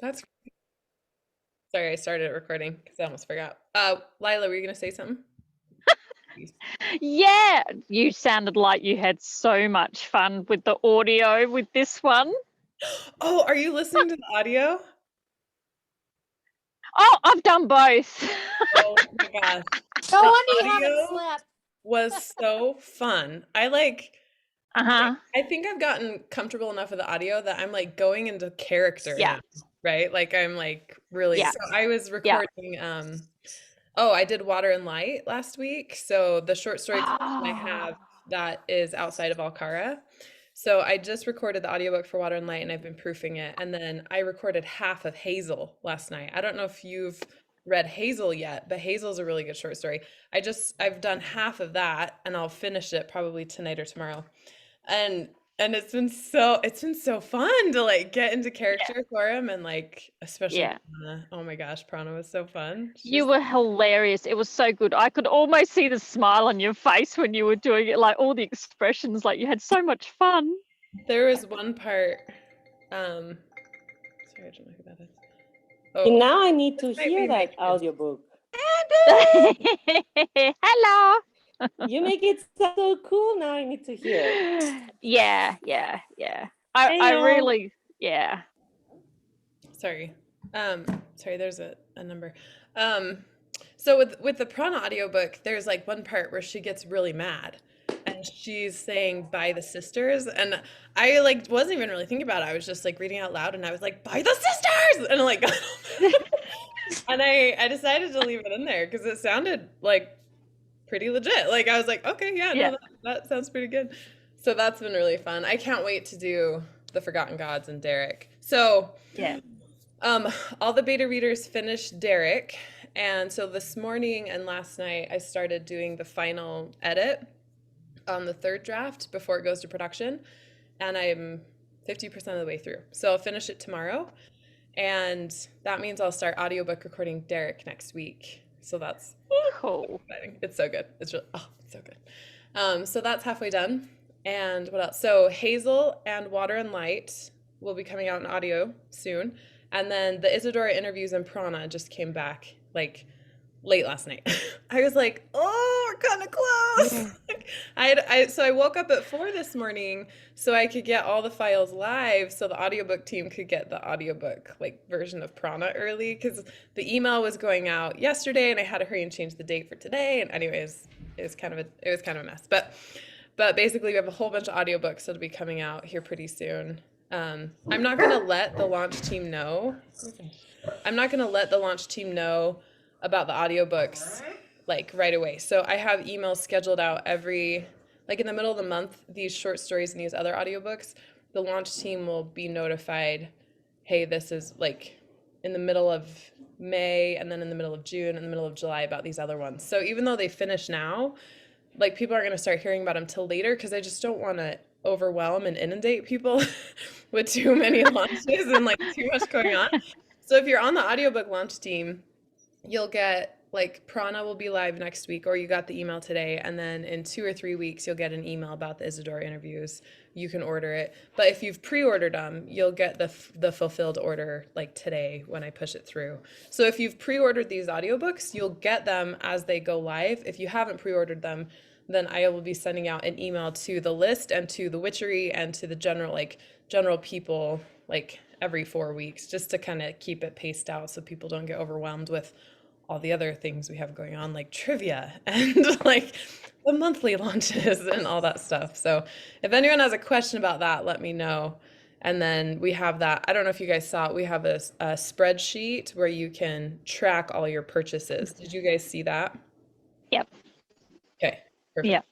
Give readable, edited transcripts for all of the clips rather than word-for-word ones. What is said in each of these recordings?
That's sorry, I started recording because I almost forgot. Lila, were you gonna say something? Yeah, you sounded like you had so much fun with the audio with this one. Oh, are you listening to the audio? Oh, I've done both. Oh my gosh. No The wonder you haven't audio slept. was so fun. Uh-huh. I think I've gotten comfortable enough with the audio that I'm like going into character Yeah, now, right? Like I'm like really yeah, so I was yeah. recording oh, I did Water and Light last week. So the short story collection I Oh, have that is outside of Alcara. So I just recorded the audiobook for Water and Light and I've been proofing it. And then I recorded half of Hazel last night. I don't know if you've read Hazel yet, but Hazel's a really good short story. I've done half of that and I'll finish it probably tonight or tomorrow. And it's been so fun to like get into yeah, character for him and like especially yeah. Prana. Oh my gosh, Prana was so fun. You were hilarious. It was so good. I could almost see the smile on your face when you were doing it, like all the expressions, like you had so much fun. There was one part, um, sorry, I don't know who that is. Oh, And now I need to this might be hear my that kids. audiobook. Hello. You make it sound so cool. Now I need to hear it. Yeah, yeah, yeah. I Heyo. really, yeah. Sorry. Sorry, there's a number. Um, so with the Prana audiobook, there's like one part where she gets really mad and she's saying by the sisters and I like wasn't even really thinking about it. I was just like reading out loud and I was like, by the sisters! And like and I decided to leave it in there because it sounded like pretty legit. Like I was like, okay, yeah, Yeah. no, that sounds pretty good. So that's been really fun. I can't wait to do the Forgotten Gods and Derek. So Yeah. um, all the beta readers finished Derek, and so this morning and last night I started doing the final edit on the third draft before it goes to production, and I'm 50% of the way through. So I'll finish it tomorrow, and that means I'll start audiobook recording Derek next week. So that's Cool. exciting. It's so good. It's really it's so good. So that's halfway done. And what else? So Hazel and Water and Light will be coming out in audio soon. And then the Isadora interviews and Prana just came back like late last night. I was like, oh, we're kind of close. So I woke up at 4 this morning so I could get all the files live so the audiobook team could get the audiobook like version of Prana early because the email was going out yesterday and I had to hurry and change the date for today. And anyways, it was kind of a mess. But basically we have a whole bunch of audiobooks that'll be coming out here pretty soon. I'm not gonna let the launch team know. I'm not gonna let the launch team know about the audiobooks like right away. So I have emails scheduled out every like in the middle of the month, these short stories and these other audiobooks, the launch team will be notified, hey, this is like in the middle of May and then in the middle of June and the middle of July about these other ones. So even though they finish now, like people aren't going to start hearing about them till later because I just don't want to overwhelm and inundate people with too many launches and like too much going on. So if you're on the audiobook launch team, you'll get like Prana will be live next week, or you got the email today, and then in 2 or 3 weeks you'll get an email about the Isadora interviews. You can order it, but if you've pre-ordered them, you'll get the fulfilled order like today when I push it through. So if you've pre-ordered these audiobooks, you'll get them as they go live. If you haven't pre-ordered them, then I will be sending out an email to the list and to the Witchery and to the general people like every 4 weeks just to kind of keep it paced out so people don't get overwhelmed with all the other things we have going on, like trivia and like the monthly launches and all that stuff. So if anyone has a question about that, let me know. And then we have that. I don't know if you guys saw it. We have a spreadsheet where you can track all your purchases. Did you guys see that? Yep. Okay, perfect. Yep.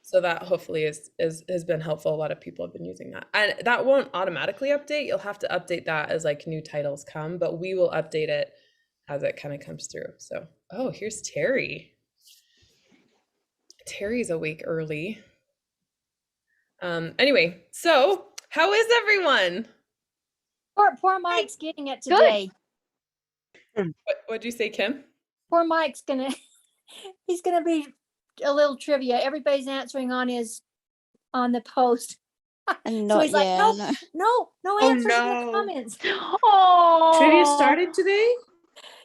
So that hopefully has been helpful. A lot of people have been using that. And that won't automatically update. You'll have to update that as like new titles come, but we will update it as it kind of comes through. So, oh, here's Terry. Terry's awake early. Anyway, so how is everyone? Poor Mike's getting it today. What'd you say, Kim? Poor Mike's he's gonna be a little trivia. Everybody's answering on the post. And So not, he's like, yeah, no Oh, answers in the no. comments. Oh, Trivia started today?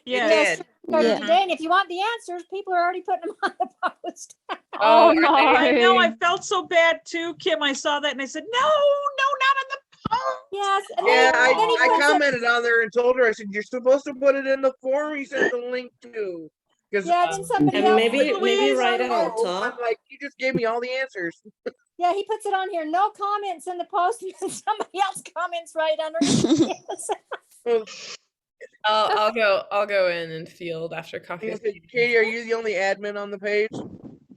Yes. Yes, did. started Yeah. today. And if you want the answers, people are already putting them on the post. Oh, are no. they? I know, I felt so bad too, Kim. I saw that and I said, no, not on the post. Yes. And Yeah, then he I puts it, commented on there and told her, I said, you're supposed to put it in the form you sent the link to. Because yeah, then somebody And else. maybe Louise, write it on I'm top. like, you just gave me all the answers. Yeah, he puts it on here. No comments in the post, and then somebody else comments right underneath. Yes. I'll go in and field after coffee. with Katie. Katie, are you the only admin on the page?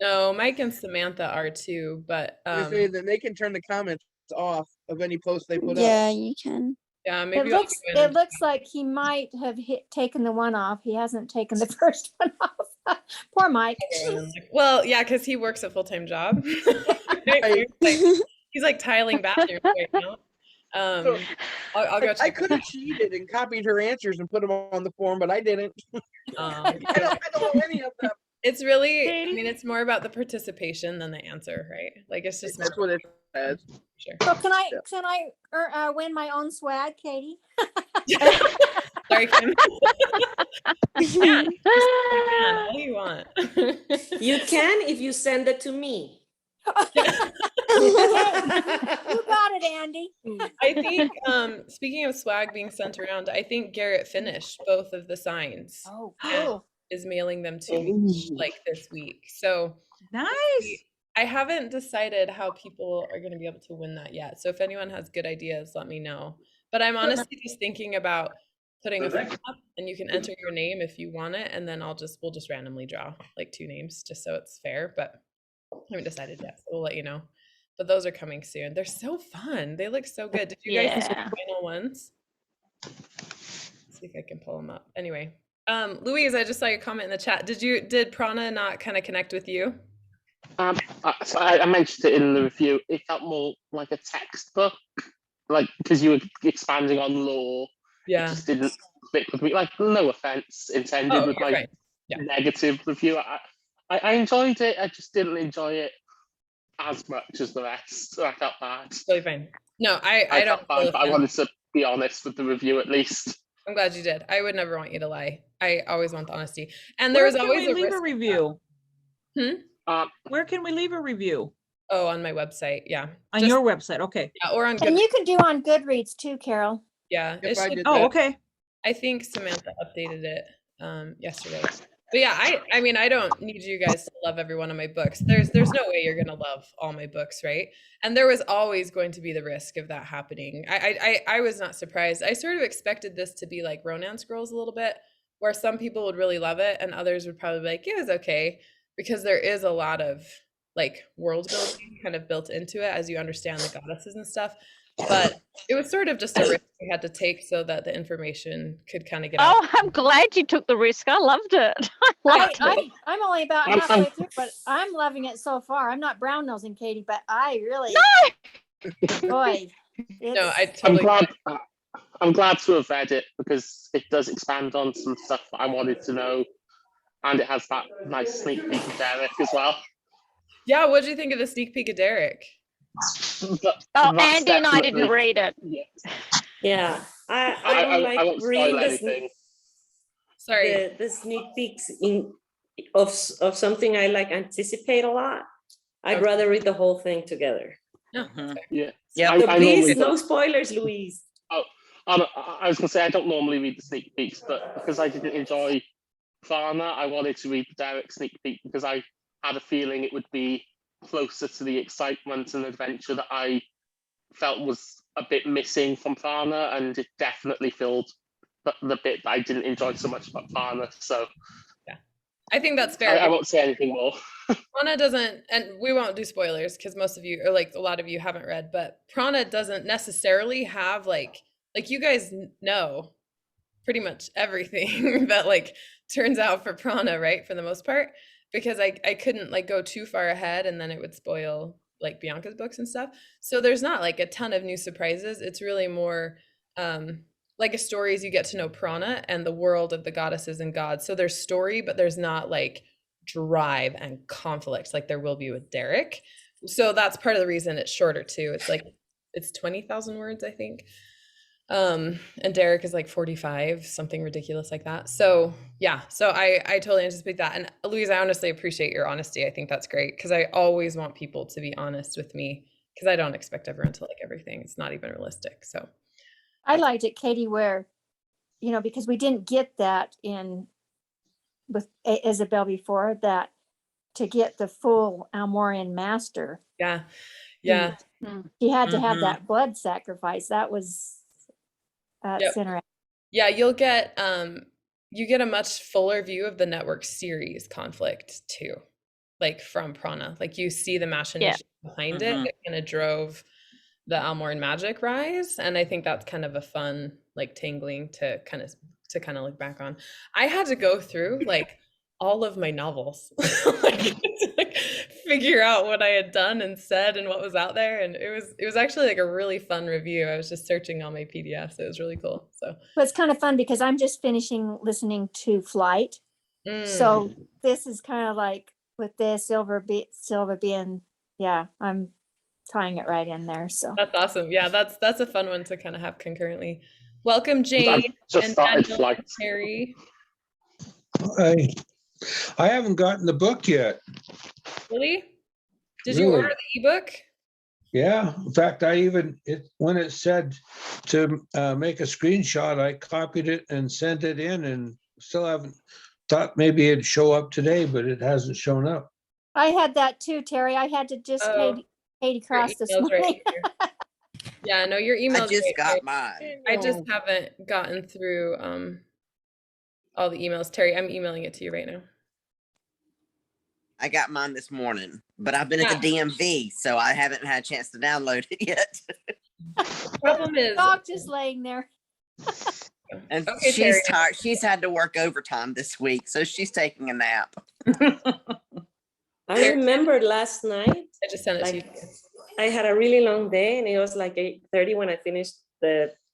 No, Mike and Samantha are too, but Then they can turn the comments off of any post they put up. yeah, you can. yeah, It maybe I'll looks go in it and- looks like he might have taken the one off. He hasn't taken the first one off. Poor Mike. Well, yeah, because he works a full-time job. Right. He's like tiling bathrooms right now. I'll go I check. could have cheated and copied her answers and put them on the form, but I didn't. I don't know any of them. It's really, I Katie? mean, it's more about the participation than the answer, right? Like it's just That's what it says. sure. So can I win my own swag, Katie? Sorry, Kim. Yeah, all you want. You can if you send it to me. You got it, Andy. I think, speaking of swag being sent around, I think Garrett finished both of the signs. Oh, and cool. is mailing them to me like this week. So Nice. I haven't decided how people are going to be able to win that yet. So if anyone has good ideas, let me know. But I'm honestly just thinking about putting a form up, and you can enter your name if you want it, and then we'll just randomly draw like 2 names just so it's fair. But I haven't decided yet, so we'll let you know. But those are coming soon. They're so fun. They look so good. Did you guys see the Yeah. final ones? Let's see if I can pull them up. Anyway, Louise, I just saw your comment in the chat. Did Prana not kind of connect with you? So I mentioned it in the review. It felt more like a textbook, like because you were expanding on lore. It Yeah. just didn't click with me. Like, no offense intended with my right. Yeah. negative review. I enjoyed it. I just didn't enjoy it as much as the rest. So I felt bad. Totally fine. No, I I don't. felt bad, but I wanted to be honest with the review at least. I'm glad you did. I would never want you to lie. I always want the honesty. And there Where was can always we a leave risk a of that. review? Where can we leave a review? Oh, on my website. Yeah. On Just- your website, okay. yeah, or on And Goodreads. you can do on Goodreads too, Carol. Yeah. If it I should- did Oh, that. okay. I think Samantha updated it yesterday. But yeah, I mean, I don't need you guys to love every one of my books. There's no way you're gonna love all my books, right? And there was always going to be the risk of that happening. I was not surprised. I sort of expected this to be like Ronan Scrolls a little bit, where some people would really love it and others would probably be like, it was okay, because there is a lot of like world building kind of built into it as you understand the goddesses and stuff. But it was sort of just a risk we had to take so that the information could kind of get out. Oh, I'm glad you took the risk. I loved it. I loved it. I'm only about I'm- halfway through, but I'm loving it so far. I'm not brown nosing Katie, but I really, boy, No, I it's, I'm totally. glad. I'm glad to have read it because it does expand on some stuff that I wanted to know, and it has that nice sneak peek of Derek as well. Yeah, what did you think of the sneak peek of Derek? But Oh, that's Andy and I didn't definitely- read it. Yeah. Yeah, I don't I like won't reading spoil the, anything. Sorry. the sneak peeks of something I like anticipate a lot. I'd Okay. rather read the whole thing together. No, Mhm. that's fair. Yeah. Yeah. So I please, normally no don't. spoilers, Louise. I was gonna say I don't normally read the sneak peeks, but because I didn't enjoy PRANA, I wanted to read the Derek sneak peek because I had a feeling it would be closer to the excitement and adventure that I felt was a bit missing from PRANA, and it definitely filled the bit that I didn't enjoy so much about PRANA. So I think that's fair. I won't say anything more. Prana doesn't, and we won't do spoilers because most of you, or like a lot of you, haven't read. But Prana doesn't necessarily have like you guys know pretty much everything that like turns out for Prana, right? For the most part, because I couldn't like go too far ahead, and then it would spoil like Bianca's books and stuff. So there's not like a ton of new surprises. It's really more like a story as you get to know Prana and the world of the goddesses and gods. So there's story, but there's not like drive and conflict like there will be with Derek. So that's part of the reason it's shorter too. It's like it's 20,000 words, I think. And Derek is like 45, something ridiculous like that. So yeah, so I totally anticipate that. And Louise, I honestly appreciate your honesty. I think that's great because I always want people to be honest with me because I don't expect everyone to like everything. It's not even realistic. So I liked it, Katie, where, because we didn't get that with Isabel before, that to get the full Almorian master, yeah. he had to have Mhm. that blood sacrifice. That's interesting. Yeah, you get a much fuller view of the network series conflict too, like from PRANA. Like you see the machination behind it. It kind of drove the Almoran magic rise, and I think that's kind of a fun like tangling to kind of look back on. I had to go through like all of my novels like, to, like figure out what I had done and said and what was out there, and it was actually like a really fun review. I was just searching all my PDFs. It was really cool. So But it's kind of fun because I'm just finishing listening to Flight. So this is kind of like with this Silver being, I'm tying it right in there. So that's awesome. Yeah, that's a fun one to kind of have concurrently. Welcome, Jane. I've just and started Daniel Flight. and Terry. I haven't gotten the book yet. Really? Did you Really? order the ebook? Yeah. In fact, when it said to make a screenshot, I copied it and sent it in, and still haven't. Thought maybe it'd show up today, but it hasn't shown up. I had that too, Terry. I had to just Katie Cross this email's right morning. here. Yeah, no, your email. I just got mine. I just haven't gotten through all the emails. Terry, I'm emailing it to you right now. I got mine this morning, but I've been at the DMV, so I haven't had a chance to download it yet. The problem is, dog just laying there. And Okay, she's Terry. tired. She's had to work overtime this week, so she's taking a nap. I remembered last night, I just sent it to you. like, I had a really long day, and it was like 8:30 when I finished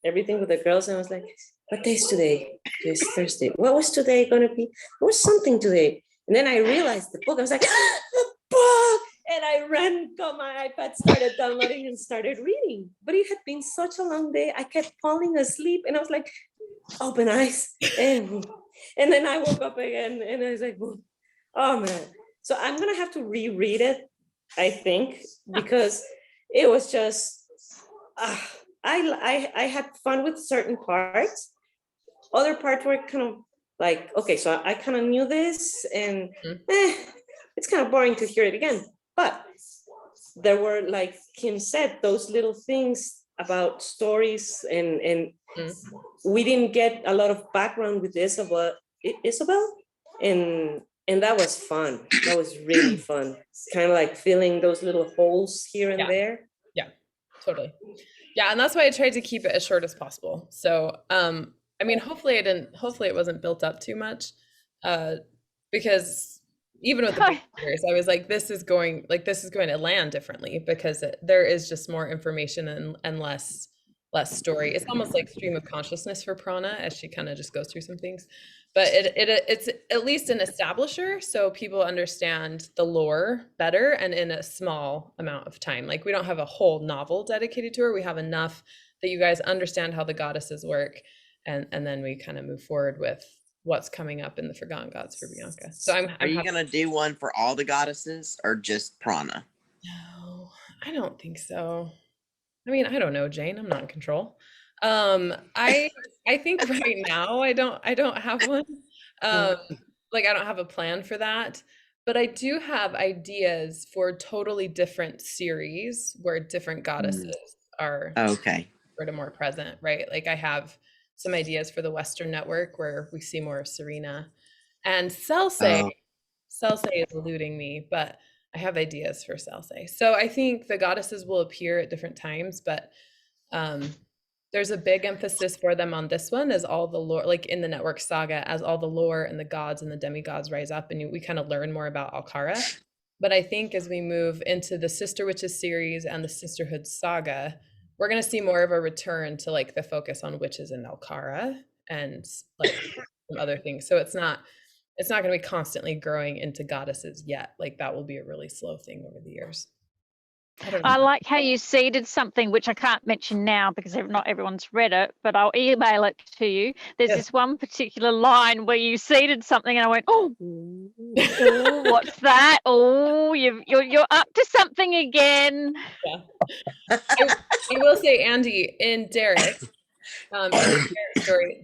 everything with the girls, and I was like, what day is today? It's Thursday. What was today gonna be? There was something today. And then I realized the book. I was like, the book! And I got my iPad, started downloading and started reading. But it had been such a long day. I kept falling asleep, and I was like, open eyes. And then I woke up again, and I was like, oh man. So I'm gonna have to reread it, I think, because it was just, I had fun with certain parts. Other parts were kind of like, okay, so I kind of knew this, and it's kind of boring to hear it again. But there were, like Kim said, those little things about stories, and we didn't get a lot of background with Isabel, and that was fun. That was really fun. It's kind of like filling those little holes here and there. Yeah, totally. Yeah, and that's why I tried to keep it as short as possible. So, I mean, hopefully it wasn't built up too much, because even with the big series, I was like, this is going to land differently because there is just more information and less story. It's almost like stream of consciousness for PRANA as she kind of just goes through some things, but it's at least an establisher, so people understand the lore better and in a small amount of time. Like we don't have a whole novel dedicated to her. We have enough that you guys understand how the goddesses work, and then we kind of move forward with what's coming up in the Forgotten Gods for Bianca. So Are you gonna do one for all the goddesses or just PRANA? No, I don't think so. I mean, I don't know, Jane. I'm not in control. I think right now I don't have one. Like I don't have a plan for that, but I do have ideas for totally different series where different goddesses are Okay. sort of more present, right? Like I have some ideas for the Western Network where we see more of Serena and Celsay. Celsay is eluding me, but I have ideas for Celsay. So I think the goddesses will appear at different times, but there's a big emphasis for them on this one as all the lore, like in the network saga, as all the lore and the gods and the demigods rise up and we kind of learn more about Alcara. But I think as we move into the Sister Witches series and the Sisterhood saga, we're going to see more of a return to like the focus on witches in Alcara and like some other things. So it's not going to be constantly growing into goddesses yet. Like that will be a really slow thing over the years. I don't know. I like how you seeded something, which I can't mention now because not everyone's read it, but I'll email it to you. There's Yes. this one particular line where you seeded something and I went, oh, what's that? Oh, you're up to something again. Yeah. I will say, Andy, in Derek, in the Derek story,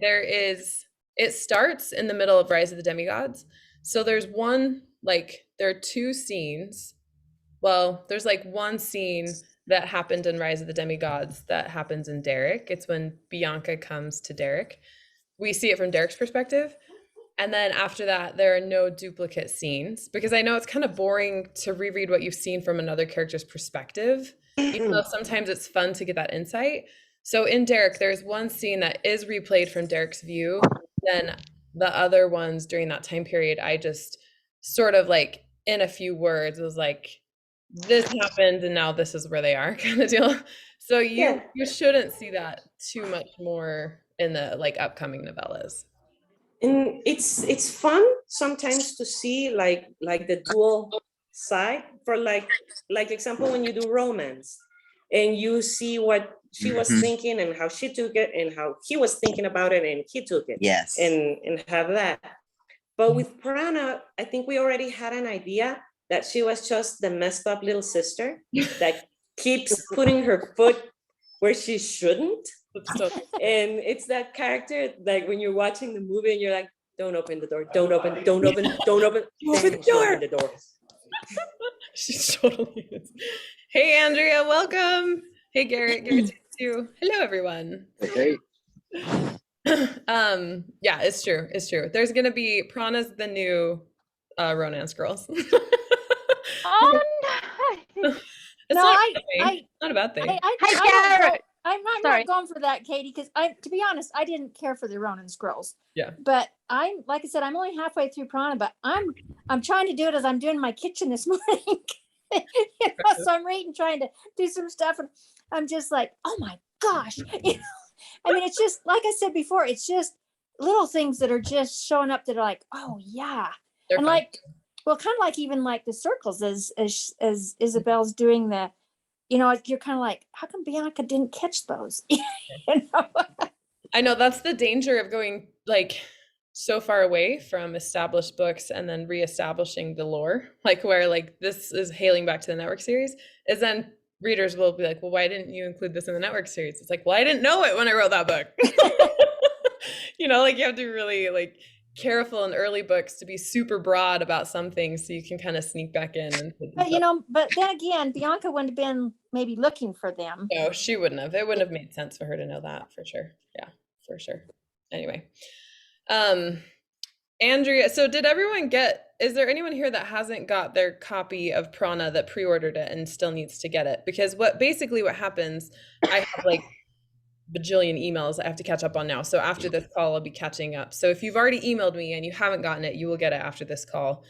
it starts in the middle of Rise of the Demigods. So there's there are two scenes. Well, there's like one scene that happened in Rise of the Demigods that happens in Derek. It's when Bianca comes to Derek. We see it from Derek's perspective. And then after that, there are no duplicate scenes, because I know it's kind of boring to reread what you've seen from another character's perspective, even though sometimes it's fun to get that insight. So in Derek, there's one scene that is replayed from Derek's view. Then the other ones during that time period, I just sort of like in a few words was like, this happened and now this is where they are, kind of deal. So you shouldn't see that too much more in the like upcoming novellas. And it's fun sometimes to see like the dual side, for like example, when you do romance and you see what she was thinking and how she took it and how he was thinking about it and he took it. Yes. And have that. But with PRANA, I think we already had an idea that she was just the messed up little sister that keeps putting her foot where she shouldn't. And it's that character, like when you're watching the movie and you're like, don't open the door, don't open the door. She totally is. Hey, Andrea, welcome. Hey, Garrett too. Hello, everyone. Okay. Yeah, it's true. There's gonna be PRANA's the new romance girls. Oh, no. It's not a bad thing. Hey, Garrett. I'm not going for that, Katie, because to be honest, I didn't care for the Ronin scrolls. Yeah. But like I said, I'm only halfway through PRANA, but I'm trying to do it as I'm doing my kitchen this morning. So I'm reading, trying to do some stuff, and I'm just like, oh my gosh. I mean, it's just like I said before, it's just little things that are just showing up that are like, oh yeah. They're and fun. Like, well, kind of like even like the circles as Isabel's doing the, you're kind of like, how come Bianca didn't catch those? I know that's the danger of going like so far away from established books and then reestablishing the lore, like where like this is hailing back to the network series, is then readers will be like, well, why didn't you include this in the network series? It's like, well, I didn't know it when I wrote that book. Like you have to be really like careful in early books to be super broad about some things so you can kind of sneak back in. But then again, Bianca wouldn't have been maybe looking for them. No, she wouldn't have. It wouldn't have made sense for her to know that, for sure. Yeah, for sure. Anyway, Andrea, so did everyone is there anyone here that hasn't got their copy of PRANA that pre-ordered it and still needs to get it? Because what happens, I have like bajillion emails I have to catch up on now. So after this call, I'll be catching up. So if you've already emailed me and you haven't gotten it, you will get it after this call.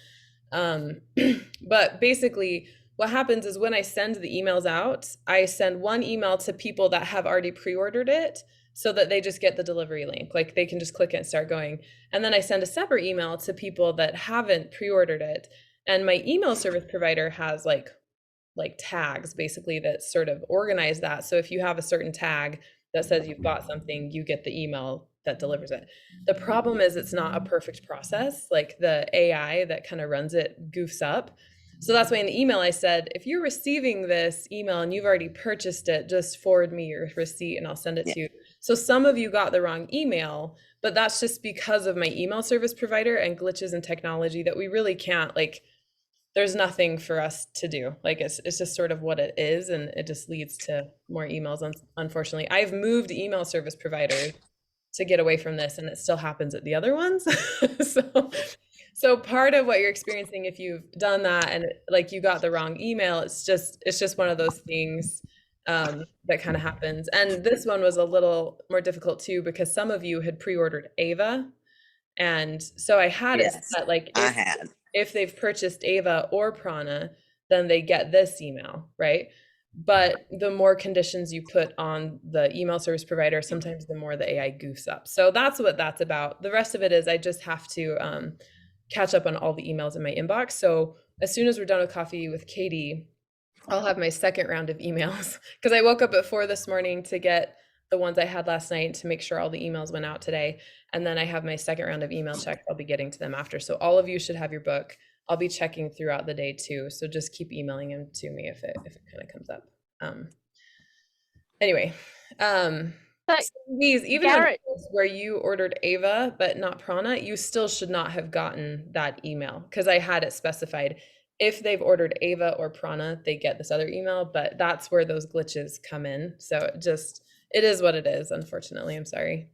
But basically what happens is when I send the emails out, I send one email to people that have already pre-ordered it so that they just get the delivery link. Like they can just click it and start going. And then I send a separate email to people that haven't pre-ordered it. And my email service provider has like tags basically that sort of organize that. So if you have a certain tag that says you've bought something, you get the email that delivers it. The problem is it's not a perfect process. Like the AI that kind of runs it goofs up. So that's why in the email I said, if you're receiving this email and you've already purchased it, just forward me your receipt and I'll send it to you. So some of you got the wrong email, but that's just because of my email service provider and glitches in technology that we really can't, like, there's nothing for us to do. Like it's just sort of what it is, and it just leads to more emails. Unfortunately, I've moved email service providers to get away from this, and it still happens at the other ones. So part of what you're experiencing, if you've done that and like you got the wrong email, it's just one of those things that kind of happens. And this one was a little more difficult too, because some of you had pre-ordered Ava, and so I had it set like if they've purchased Ava or PRANA, then they get this email, right? But the more conditions you put on the email service provider, sometimes the more the AI goofs up. So that's what that's about. The rest of it is I just have to catch up on all the emails in my inbox. So as soon as we're done with coffee with Katie, I'll have my second round of emails because I woke up at 4 this morning to get the ones I had last night to make sure all the emails went out today. And then I have my second round of email checks I'll be getting to them after. So all of you should have your book. I'll be checking throughout the day too. So just keep emailing them to me if it kind of comes up. Anyway, these even on where you ordered Ava but not Prana, you still should not have gotten that email because I had it specified. If they've ordered Ava or Prana, they get this other email, but that's where those glitches come in. So it is what it is, unfortunately. I'm sorry.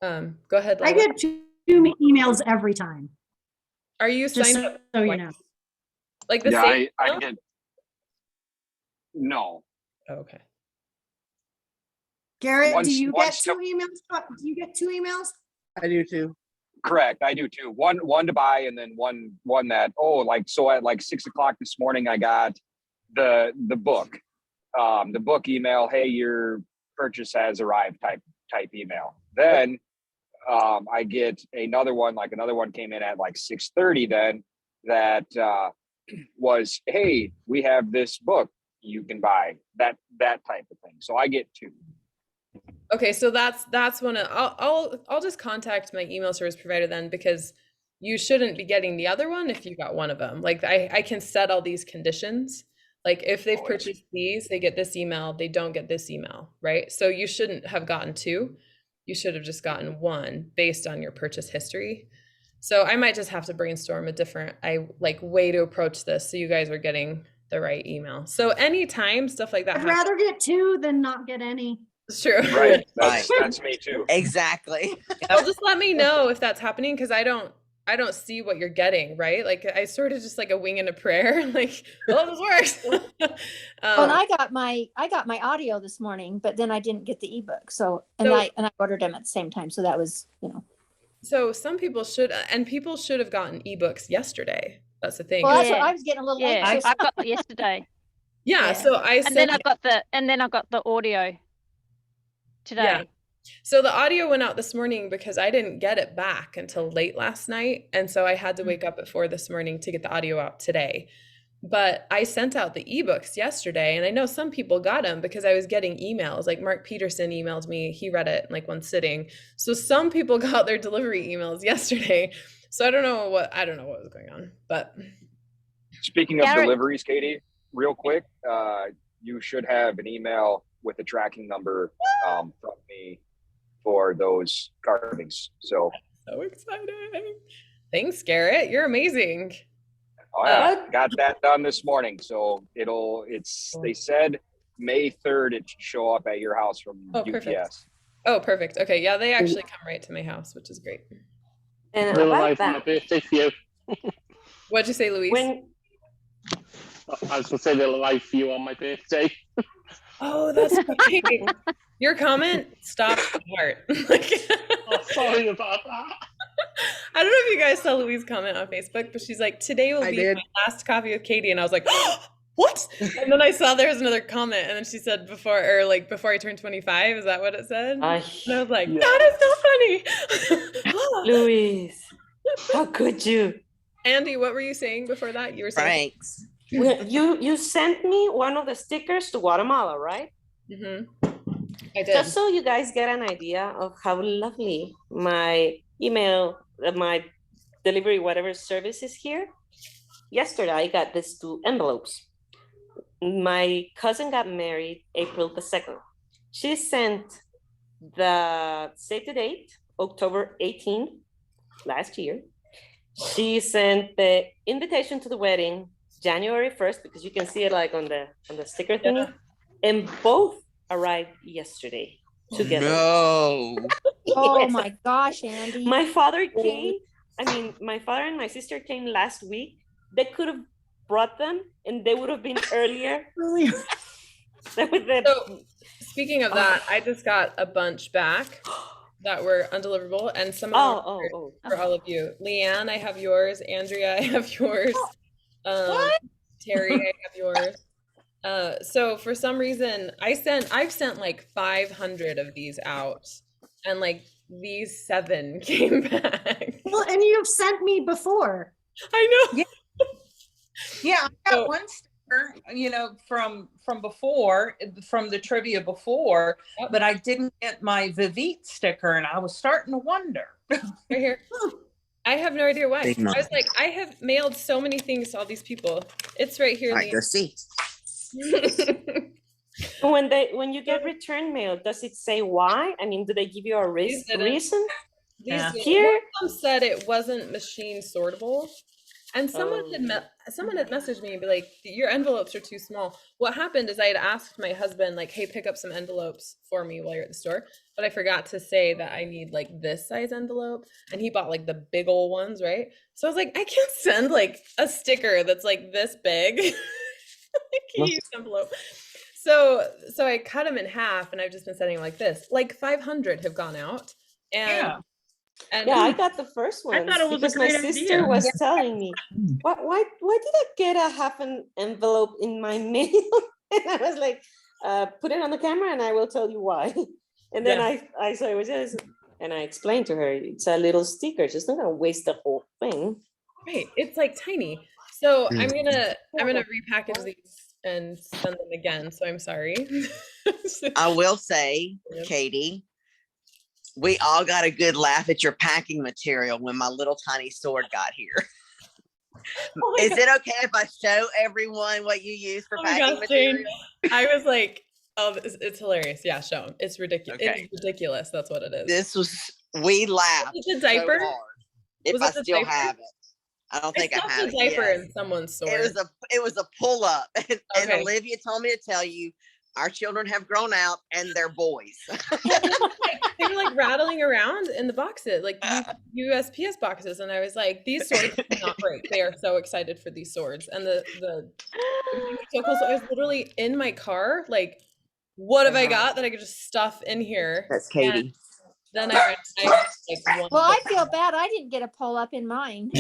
Go ahead, Lila. I get 2 emails every time. Are you Just signed up? so you know. Like the Yeah, same I get. No. Oh, okay. Garrett, Once- do you once get 2 emails? Do you get 2 emails? I do too. Correct. I do too. One to buy, and then one that, so at like 6 o'clock this morning, I got the book email. Hey, your purchase has arrived type email. Then I get another one came in at like 6:30 then that was, hey, we have this book you can buy, that type of thing. So I get 2. Okay, so that's one. I'll just contact my email service provider then, because you shouldn't be getting the other one if you got one of them. Like I can set all these conditions. Like if they've purchased these, they get this email, they don't get this email, right? So you shouldn't have gotten 2. You should have just gotten 1 based on your purchase history. So I might just have to brainstorm a different way to approach this so you guys are getting the right email. So anytime stuff like that I'd happens, rather get 2 than not get any. it's true. Right. That's me too. Exactly. Well, just let me know if that's happening, because I don't see what you're getting, right? Like I sort of just like a wing and a prayer, like, oh, this works. Well, and I got my audio this morning, but then I didn't get the ebook. So I ordered them at the same time. So that was, So some people should have gotten ebooks yesterday. That's the thing. Well, that's what I was getting a little anxious. I got it yesterday. Yeah. So then I got the audio today. Yeah. So the audio went out this morning because I didn't get it back until late last night. And so I had to wake up at 4 this morning to get the audio out today. But I sent out the ebooks yesterday, and I know some people got them because I was getting emails. Like Mark Peterson emailed me, he read it in like one sitting. So some people got their delivery emails yesterday. So I don't know what was going on. But speaking of deliveries, Katie, real quick, you should have an email with a tracking number from me for those carvings. So exciting. Thanks, Garrett. You're amazing. I got that done this morning. So they said May 3rd it should show up at your house from UPS. Perfect. Oh, perfect. Okay. Yeah, they actually come right to my house, which is great. And They'll about arrive on my that, birthday for you. What'd you say, Louise? I was going to say they'll arrive for you on my birthday. Oh, that's great. Your comment stopped the heart. Oh, sorry about that. I don't know if you guys saw Louise's comment on Facebook, but she's like, today will be my last coffee with Katie. And I was like, what? And then I saw there was another comment, and then she said before I turned 25. Is that what it said? And I was like, that is so funny. Louise, how could you? Andy, what were you saying before that? You were saying Thanks. You sent me one of the stickers to Guatemala, right? Mm-hmm. I did. Just so you guys get an idea of how lovely my email, my delivery, whatever service is here. Yesterday, I got these 2 envelopes. My cousin got married April the 2nd. She sent the save the date, October 18th, last year. She sent the invitation to the wedding, January 1st, because you can see it like on the sticker thingy. Yeah. And both arrived yesterday together. No. Oh Yes. my gosh, Andy. My father and my sister came last week. They could have brought them and they would have been earlier. So speaking of that, I just got a bunch back that were undeliverable, and some of them for all of you. Leanne, I have yours. Andrea, I have yours. Terry, I have yours. So for some reason, I've sent like 500 of these out, and like these 7 came back. Well, and you've sent me before. I know. Yeah, I got one you know, from before, from the trivia before, but I didn't get my Vivite sticker, and I was starting to wonder. Right here. I have no idea why. Big I month. was like, I have mailed so many things to all these people. It's right here. All right, go see. When you get return mail, does it say why? I mean, do they give you a These didn't. reason? Yeah. Here, One of them said it wasn't machine sortable, and someone had messaged me and be like, your envelopes are too small. What happened is I had asked my husband, like, hey, pick up some envelopes for me while you're at the store, but I forgot to say that I need like this size envelope, and he bought like the big old ones, right? So I was like, I can't send like a sticker that's like this big. Like a huge envelope. So I cut them in half, and I've just been sending like this. Like 500 have gone out, and yeah, I got the first one. I thought it was a because my great sister idea. was telling me, why did I get a half an envelope in my mail? And I was like, put it on the camera, and I will tell you why. And then I saw it was just, and I explained to her, it's a little sticker, just not gonna waste the whole thing. Right, it's like tiny. So I'm gonna repackage these and send them again. So I'm sorry. I will say, Katie, we all got a good laugh at your packing material when my little tiny sword got here. Is it okay if I show everyone what you use for packing material? Jane, I was like, oh, it's hilarious. Yeah, show them. It's ridiculous. Okay. It's ridiculous. That's what it is. This was, we laughed. Is it a diaper? So hard. If Was I it the still diaper? have it. I don't think I have a it. diaper Yes. in someone's sword. It was a pull up. And Okay. Olivia told me to tell you, our children have grown out and they're boys. They were like rattling around in the boxes, like USPS boxes, and I was like, these swords do not break. They are so excited for these swords, and the so cool. So I was literally in my car, like, what have I got that I could just stuff in here? That's Katie. And then I like one. Well, I feel bad. I didn't get a pull up in mine.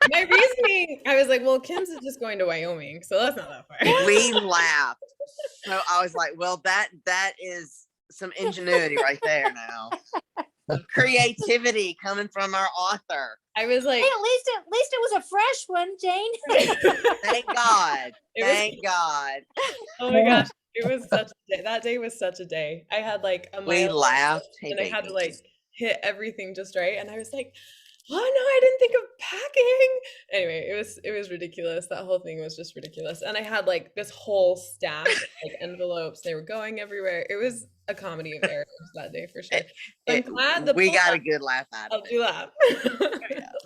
My reasoning, I was like, well, Kim's is just going to Wyoming, so that's not that far. We laughed. So I was like, well, that is some ingenuity right there now. Creativity coming from our author. I was like, Hey, at least it was a fresh one, Jane. Thank God. Thank God. Oh my gosh, it was such a day. That day was such a day. I had like a We mile laughed. Hey, and I had baby. to like hit everything just right, and I was like, oh no, I didn't think of packing. Anyway, it was ridiculous. That whole thing was just ridiculous. And I had like this whole stack of like envelopes. They were going everywhere. It was a comedy of errors that day for sure. I'm glad we got a pull-up good laugh out of helped it. you laugh.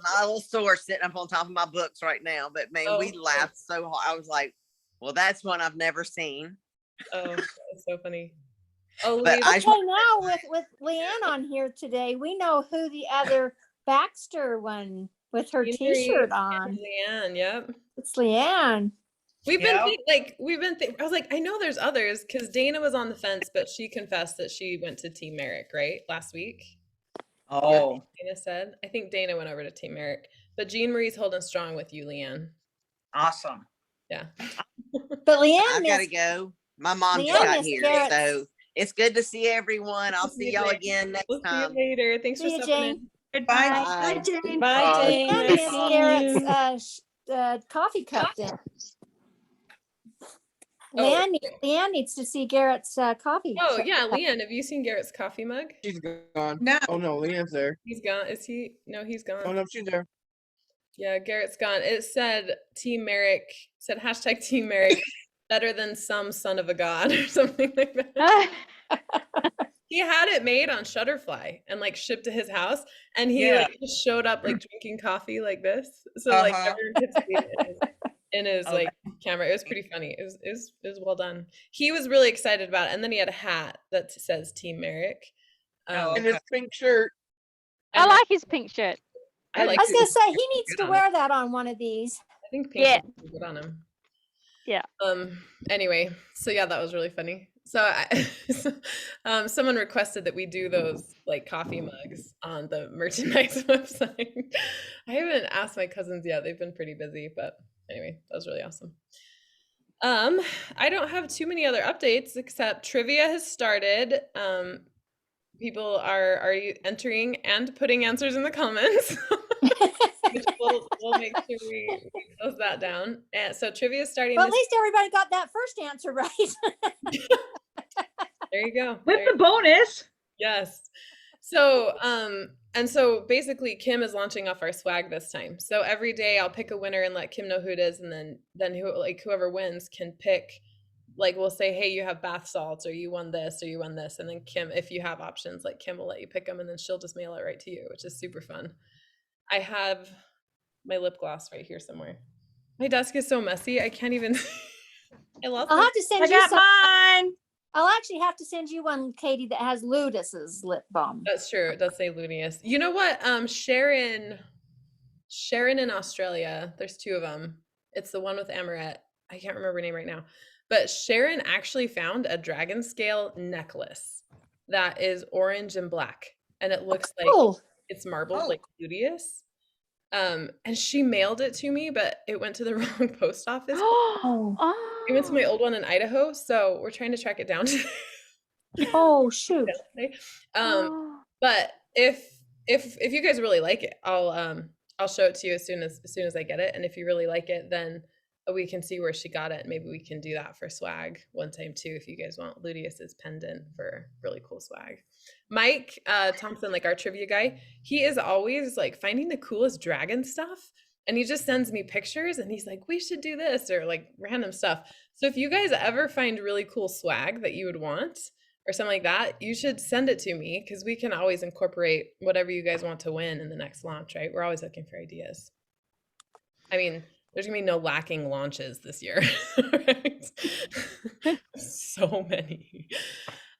My little sword sitting up on top of my books right now, but man, we Oh. laughed so hard. I was like, well, that's one I've never seen. Oh, that's so funny. Oh, But Lee, I- Okay, now with Leanne on here today, we know who the other Baxter one with her Jean T-shirt Marie on. and Leanne, yep. It's Leanne. We've been Yep. I was like, I know there's others because Dana was on the fence, but she confessed that she went to Team Merrick, right? Last week. Oh, Dana said. I think Dana went over to Team Merrick, but Jean Marie's holding strong with you, Leanne. awesome. Yeah. But Leanne I gotta missed, go. My mom just Leanne got missed here, Garrett's. so it's good to see everyone. I'll We'll see see you y'all later. again next We'll see you time. later. Thanks for See you, stopping Jane. in. Goodbye. Bye. Bye, Jane. Bye, Jane. Leanne Nice missed seeing Garrett's you. coffee cup then. Oh, Leanne needs to see Garrett's coffee. Oh cup. yeah, Leanne, have you seen Garrett's coffee mug? She's gone. No. Oh no, Leanne's there. He's gone. Is he? No, he's gone. Oh no, she's there. Yeah, Garrett's gone. It said Team Merrick, said hashtag Team Merrick, better than some son of a god or something like that. He had it made on Shutterfly and like shipped to his house, and he like just showed up like drinking coffee like this. So like everyone could see it in his like camera. It was pretty funny. It was well done. He was really excited about it, and then he had a hat that says Team Merrick. And his pink shirt. I like his pink shirt. I like. I was gonna say he needs Good to on wear that on one of these. I think pink Yeah. is good on him. Yeah. Anyway, so yeah, that was really funny. So someone requested that we do those like coffee mugs on the merchandise website. I haven't asked my cousins yet. They've been pretty busy, but anyway, that was really awesome. I don't have too many other updates except trivia has started. People are entering and putting answers in the comments. which we'll make sure we close that down. And so trivia is starting Well, at this. least everybody got that first answer right. There you go. With the bonus. Yes. So, and so basically Kim is launching off our swag this time. So every day I'll pick a winner and let Kim know who it is. And then whoever wins can pick, like, we'll say, hey, you have bath salts, or you won this, or you won this. And then Kim, if you have options, like, Kim will let you pick them, and then she'll just mail it right to you, which is super fun. I have my lip gloss right here somewhere. My desk is so messy. I can't even, I'll have to send I you got some. mine. I'll actually have to send you one, Katie, that has Ludus's lip balm. That's true. It does say Luteus. You know what? Sharon in Australia, there's two of them. It's the one with Amaret. I can't remember her name right now. But Sharon actually found a dragon scale necklace that is orange and black. And it looks like it's marbled like Luteus. And she mailed it to me, but it went to the wrong post office. It went to my old one in Idaho, so we're trying to track it down today. Oh shoot! But if you guys really like it, I'll show it to you as soon as I get it. And if you really like it, then we can see where she got it. Maybe we can do that for swag one time too, if you guys want Luteus's pendant for really cool swag. Mike Thompson, like our trivia guy, he is always like finding the coolest dragon stuff. And he just sends me pictures and he's like, we should do this, or like random stuff. So if you guys ever find really cool swag that you would want or something like that, you should send it to me, because we can always incorporate whatever you guys want to win in the next launch, right? We're always looking for ideas. I mean, there's gonna be no lacking launches this year, right? So many.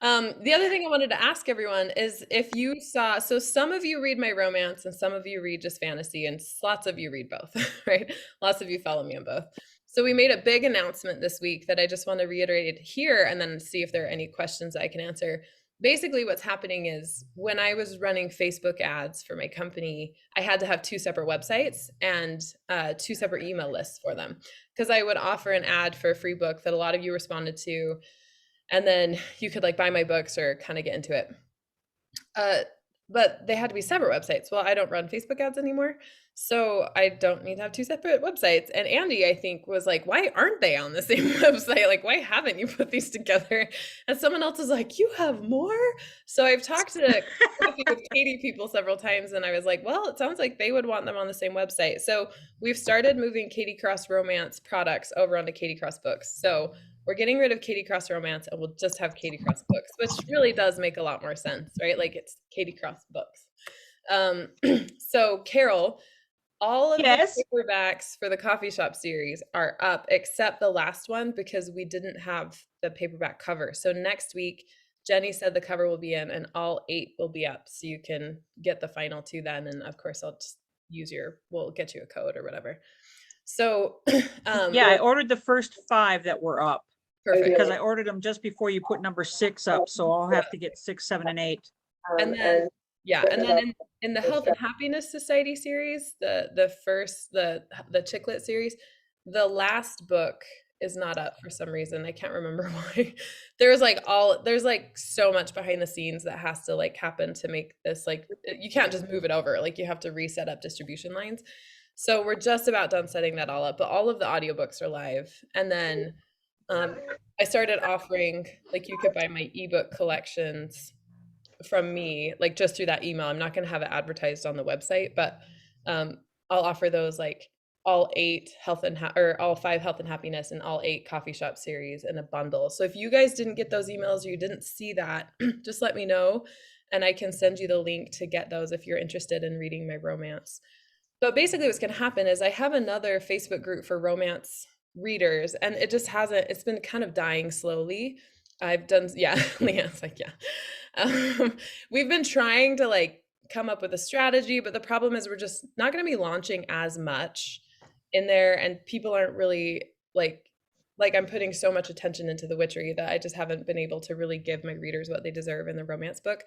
The other thing I wanted to ask everyone is if you saw, so some of you read my romance and some of you read just fantasy, and lots of you read both, right? Lots of you follow me on both. So we made a big announcement this week that I just want to reiterate here and then see if there are any questions I can answer. Basically what's happening is when I was running Facebook ads for my company, I had to have 2 separate websites and 2 separate email lists for them, because I would offer an ad for a free book that a lot of you responded to. And then you could like buy my books or kind of get into it. But they had to be separate websites. Well, I don't run Facebook ads anymore, so I don't need to have 2 separate websites. And Andy, I think, was like, why aren't they on the same website? Like, why haven't you put these together? And someone else is like, you have more? So I've talked to Coffee with Katie people several times, and I was like, well, it sounds like they would want them on the same website. So we've started moving Katie Cross Romance products over onto Katie Cross Books. So we're getting rid of Katie Cross Romance and we'll just have Katie Cross Books, which really does make a lot more sense, right? Like, it's Katie Cross Books. So Carol, all of the paperbacks for the coffee shop series are up except the last one, because we didn't have the paperback cover. So next week, Jenny said the cover will be in and all 8 will be up. So you can get the final 2 then. And of course I'll just we'll get you a code or whatever. So yeah, I ordered the first 5 that were up. Perfect. Because I ordered them just before you put number 6 up, so I'll have to get 6, 7, and 8. And then and then in the Health and Happiness Society series, the Chicklet series, the last book is not up for some reason. I can't remember why. There's like so much behind the scenes that has to like happen to make this, like, you can't just move it over. Like, you have to reset up distribution lines. So we're just about done setting that all up, but all of the audiobooks are live. And then I started offering, like, you could buy my ebook collections from me, like, just through that email. I'm not going to have it advertised on the website, but I'll offer those, like, all 5 Health and Happiness and all 8 coffee shop series in a bundle. So if you guys didn't get those emails or you didn't see that, just let me know and I can send you the link to get those if you're interested in reading my romance. But basically what's going to happen is I have another Facebook group for romance readers, and it just hasn't, it's been kind of dying slowly. Leanne's like, we've been trying to like come up with a strategy, but the problem is we're just not going to be launching as much in there, and people aren't really like I'm putting so much attention into the witchery that I just haven't been able to really give my readers what they deserve in the romance book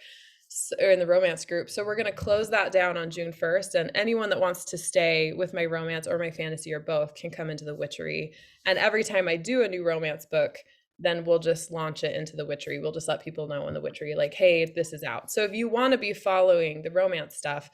or in the romance group. So we're going to close that down on June 1st. And anyone that wants to stay with my romance or my fantasy or both can come into the witchery. And every time I do a new romance book, then we'll just launch it into the witchery. We'll just let people know in the witchery, like, hey, this is out. So if you want to be following the romance stuff,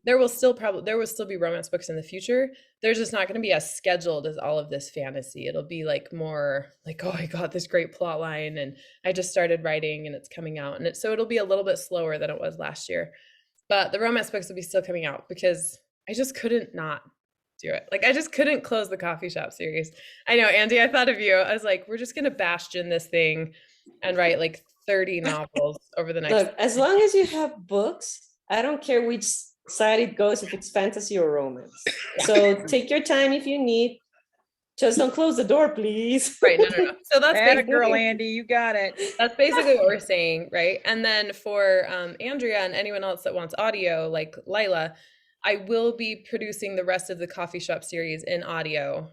there will still be romance books in the future. There's just not going to be as scheduled as all of this fantasy. It'll be like more like, oh, I got this great plot line and I just started writing and it's coming out. And so it'll be a little bit slower than it was last year. But the romance books will be still coming out because I just couldn't not do it. Like I just couldn't close the coffee shop series. I know, Andy, I thought of you. I was like, we're just going to bastion this thing and write like 30 novels over the next. Look, as long as you have books, I don't care which side it goes, if it's fantasy or romance. So take your time if you need. Just don't close the door, please. Right, no. So that's Atta girl, Andy, you got it. That's basically what we're saying, right? And then for Andrea and anyone else that wants audio, like Lila, I will be producing the rest of the coffee shop series in audio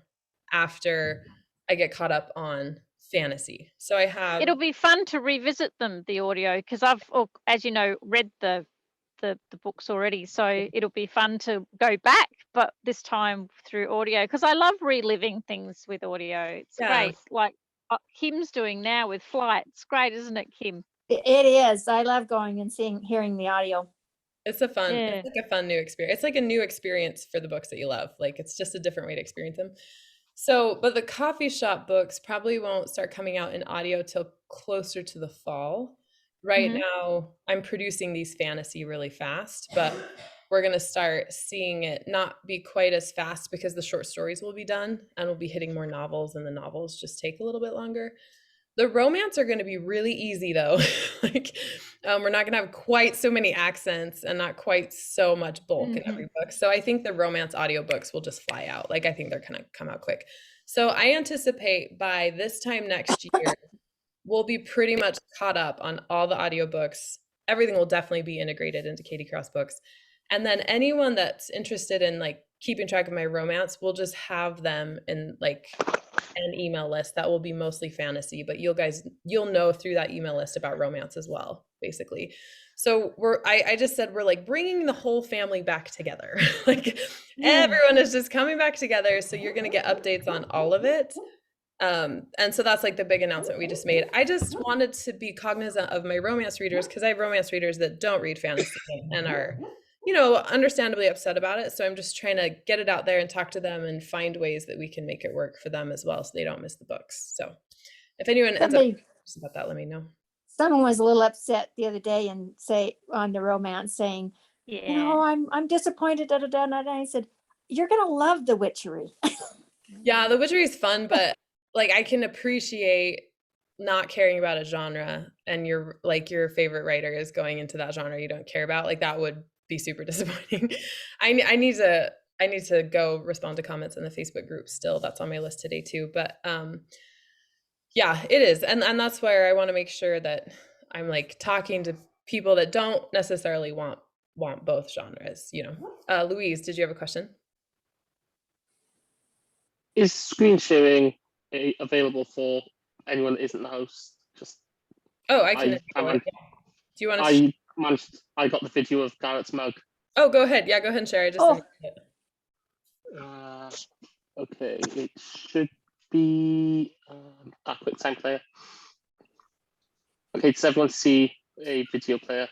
after I get caught up on fantasy. So I have. It'll be fun to revisit them, the audio, because I've, as you know, read the books already, so it'll be fun to go back, but this time through audio, because I love reliving things with audio. It's great, like Kim's doing now with Flight. It's great, isn't it, Kim? It is. I love going and hearing the audio. It's it's like a fun new experience. It's like a new experience for the books that you love. Like it's just a different way to experience them. So, but the coffee shop books probably won't start coming out in audio till closer to the fall. Right now, I'm producing these fantasy really fast, but we're going to start seeing it not be quite as fast because the short stories will be done and we'll be hitting more novels, and the novels just take a little bit longer. The romance are going to be really easy though. Like we're not going to have quite so many accents and not quite so much bulk in every book. So I think the romance audiobooks will just fly out. Like I think they're going to come out quick. So I anticipate by this time next year, we'll be pretty much caught up on all the audiobooks. Everything will definitely be integrated into Katie Cross Books. And then anyone that's interested in like keeping track of my romance, we'll just have them in like an email list that will be mostly fantasy, but you'll know through that email list about romance as well, basically. So I just said, we're like bringing the whole family back together. Like everyone is just coming back together. So you're going to get updates on all of it. And so that's like the big announcement we just made. I just wanted to be cognizant of my romance readers because I have romance readers that don't read fantasy and are, understandably upset about it. So I'm just trying to get it out there and talk to them and find ways that we can make it work for them as well so they don't miss the books. So if anyone ends up about that, let me know. Someone was a little upset the other day and say on the romance saying, I'm disappointed, and I said, you're going to love The Witchery. Yeah, The Witchery is fun, but like I can appreciate not caring about a genre and your favorite writer is going into that genre you don't care about. Like that would be super disappointing. I need to go respond to comments in the Facebook group still. That's on my list today too. But yeah, it is. And that's where I want to make sure that I'm like talking to people that don't necessarily want both genres, Louise, did you have a question? Is screen sharing available for anyone that isn't the host? I can. Do you want to? I got the video of Garrett's mug. Oh, go ahead. Yeah, go ahead and share. I just. Okay, it should be a quick time player. Okay, does everyone see a video player?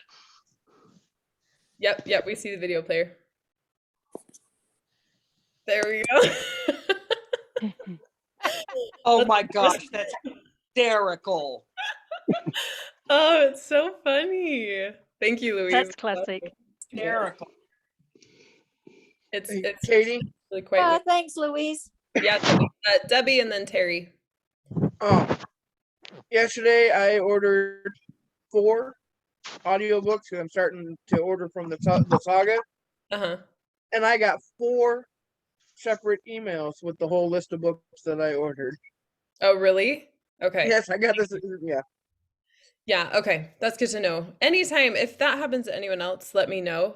Yep, we see the video player. There we go. Oh my gosh, that's hysterical. Oh, it's so funny. Thank you, Louise. That's classic. Hysterical. It's Katie. Really quite. Thanks, Louise. Yeah, Debbie and then Terry. Yesterday I ordered 4 audiobooks because I'm starting to order from the Saga. And I got 4 separate emails with the whole list of books that I ordered. Oh, really? Okay. Yes, I got this. Yeah, okay. That's good to know. Anytime, if that happens to anyone else, let me know.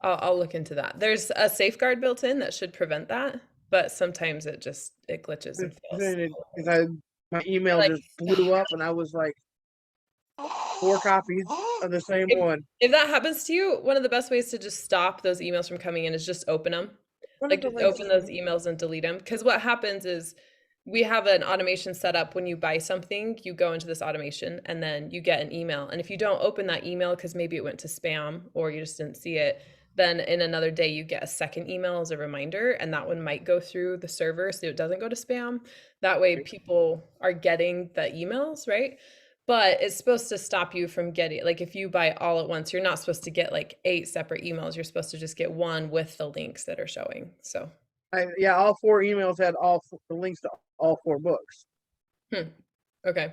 I'll look into that. There's a safeguard built in that should prevent that, but sometimes it glitches and fails. My email just blew up and I was like, 4 copies of the same one. If that happens to you, one of the best ways to just stop those emails from coming in is just open them. Like just open those emails and delete them. Because what happens is we have an automation set up. When you buy something, you go into this automation and then you get an email. And if you don't open that email because maybe it went to spam or you just didn't see it, then in another day you get a second email as a reminder, and that one might go through the server so it doesn't go to spam. That way people are getting the emails, right? But it's supposed to stop you from getting, like, if you buy all at once, you're not supposed to get like 8 separate emails. You're supposed to just get one with the links that are showing. So yeah, all 4 emails had the links to all 4 books. Okay.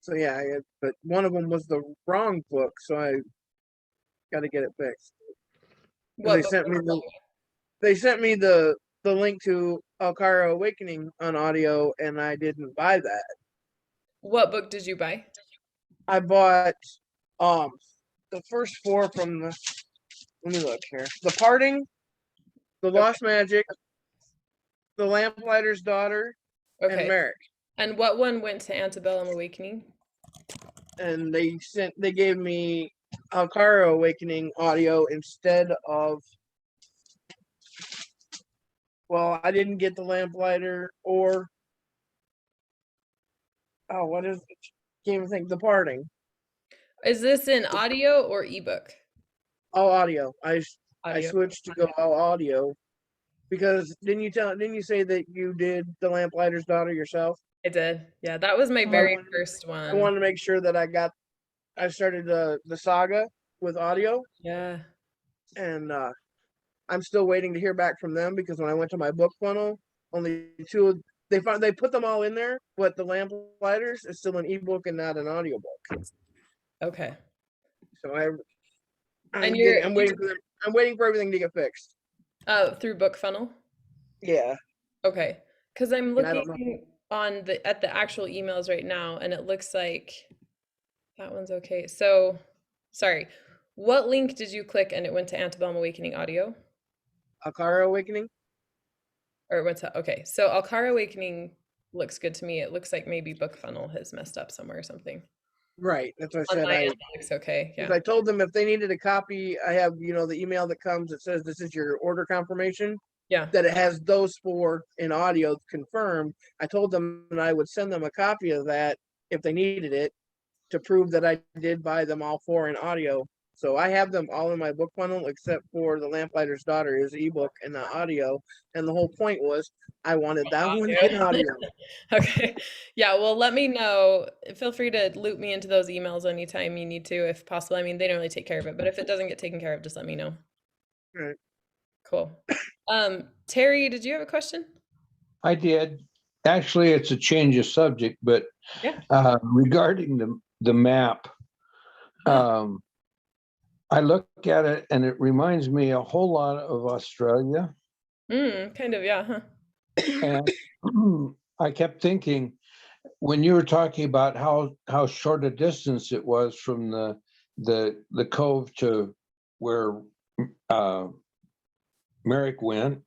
So yeah, but one of them was the wrong book, so I got to get it fixed. They sent me the link to Alkara Awakening on audio, and I didn't buy that. What book did you buy? I bought the first 4 from the. Let me look here. The Parting, The Lost Magic, The Lamplighter's Daughter, and Merrick. And what one went to Antebellum Awakening? And they gave me Alkara Awakening audio instead of. Well, I didn't get the Lamplighter or. Oh, what is it? Can't even think. The Parting. Is this in audio or ebook? All audio. I switched to go all audio because didn't you say that you did the Lamplighter's Daughter yourself? I did. Yeah, that was my very first one. I wanted to make sure that I started the saga with audio. Yeah. And I'm still waiting to hear back from them because when I went to my book funnel, only 2 they put them all in there, but the Lamplighters is still an ebook and not an audiobook. Okay. So I'm waiting for everything to get fixed. Through book funnel? Yeah. Okay. Because I'm looking at the actual emails right now, and it looks like that one's okay. So, sorry. What link did you click and it went to Antebellum Awakening audio? Alkara Awakening? Or it went to, okay. So Alkara Awakening looks good to me. It looks like maybe book funnel has messed up somewhere or something. Right. That's what I said. It looks okay. Yeah. I told them if they needed a copy, I have, the email that comes that says this is your order confirmation. Yeah. That it has those 4 in audio confirmed. I told them and I would send them a copy of that if they needed it to prove that I did buy them all 4 in audio. So I have them all in my book funnel except for The Lamplighter's Daughter is ebook and not audio. And the whole point was I wanted that one in audio. Okay. Yeah. Well, let me know. Feel free to loop me into those emails anytime you need to, if possible. I mean, they don't really take care of it, but if it doesn't get taken care of, just let me know. All right. Cool. Terry, did you have a question? I did. Actually, it's a change of subject, but regarding the map, I look at it and it reminds me a whole lot of Australia. Kind of, yeah. Huh? And I kept thinking when you were talking about how short a distance it was from the cove to where Merrick went,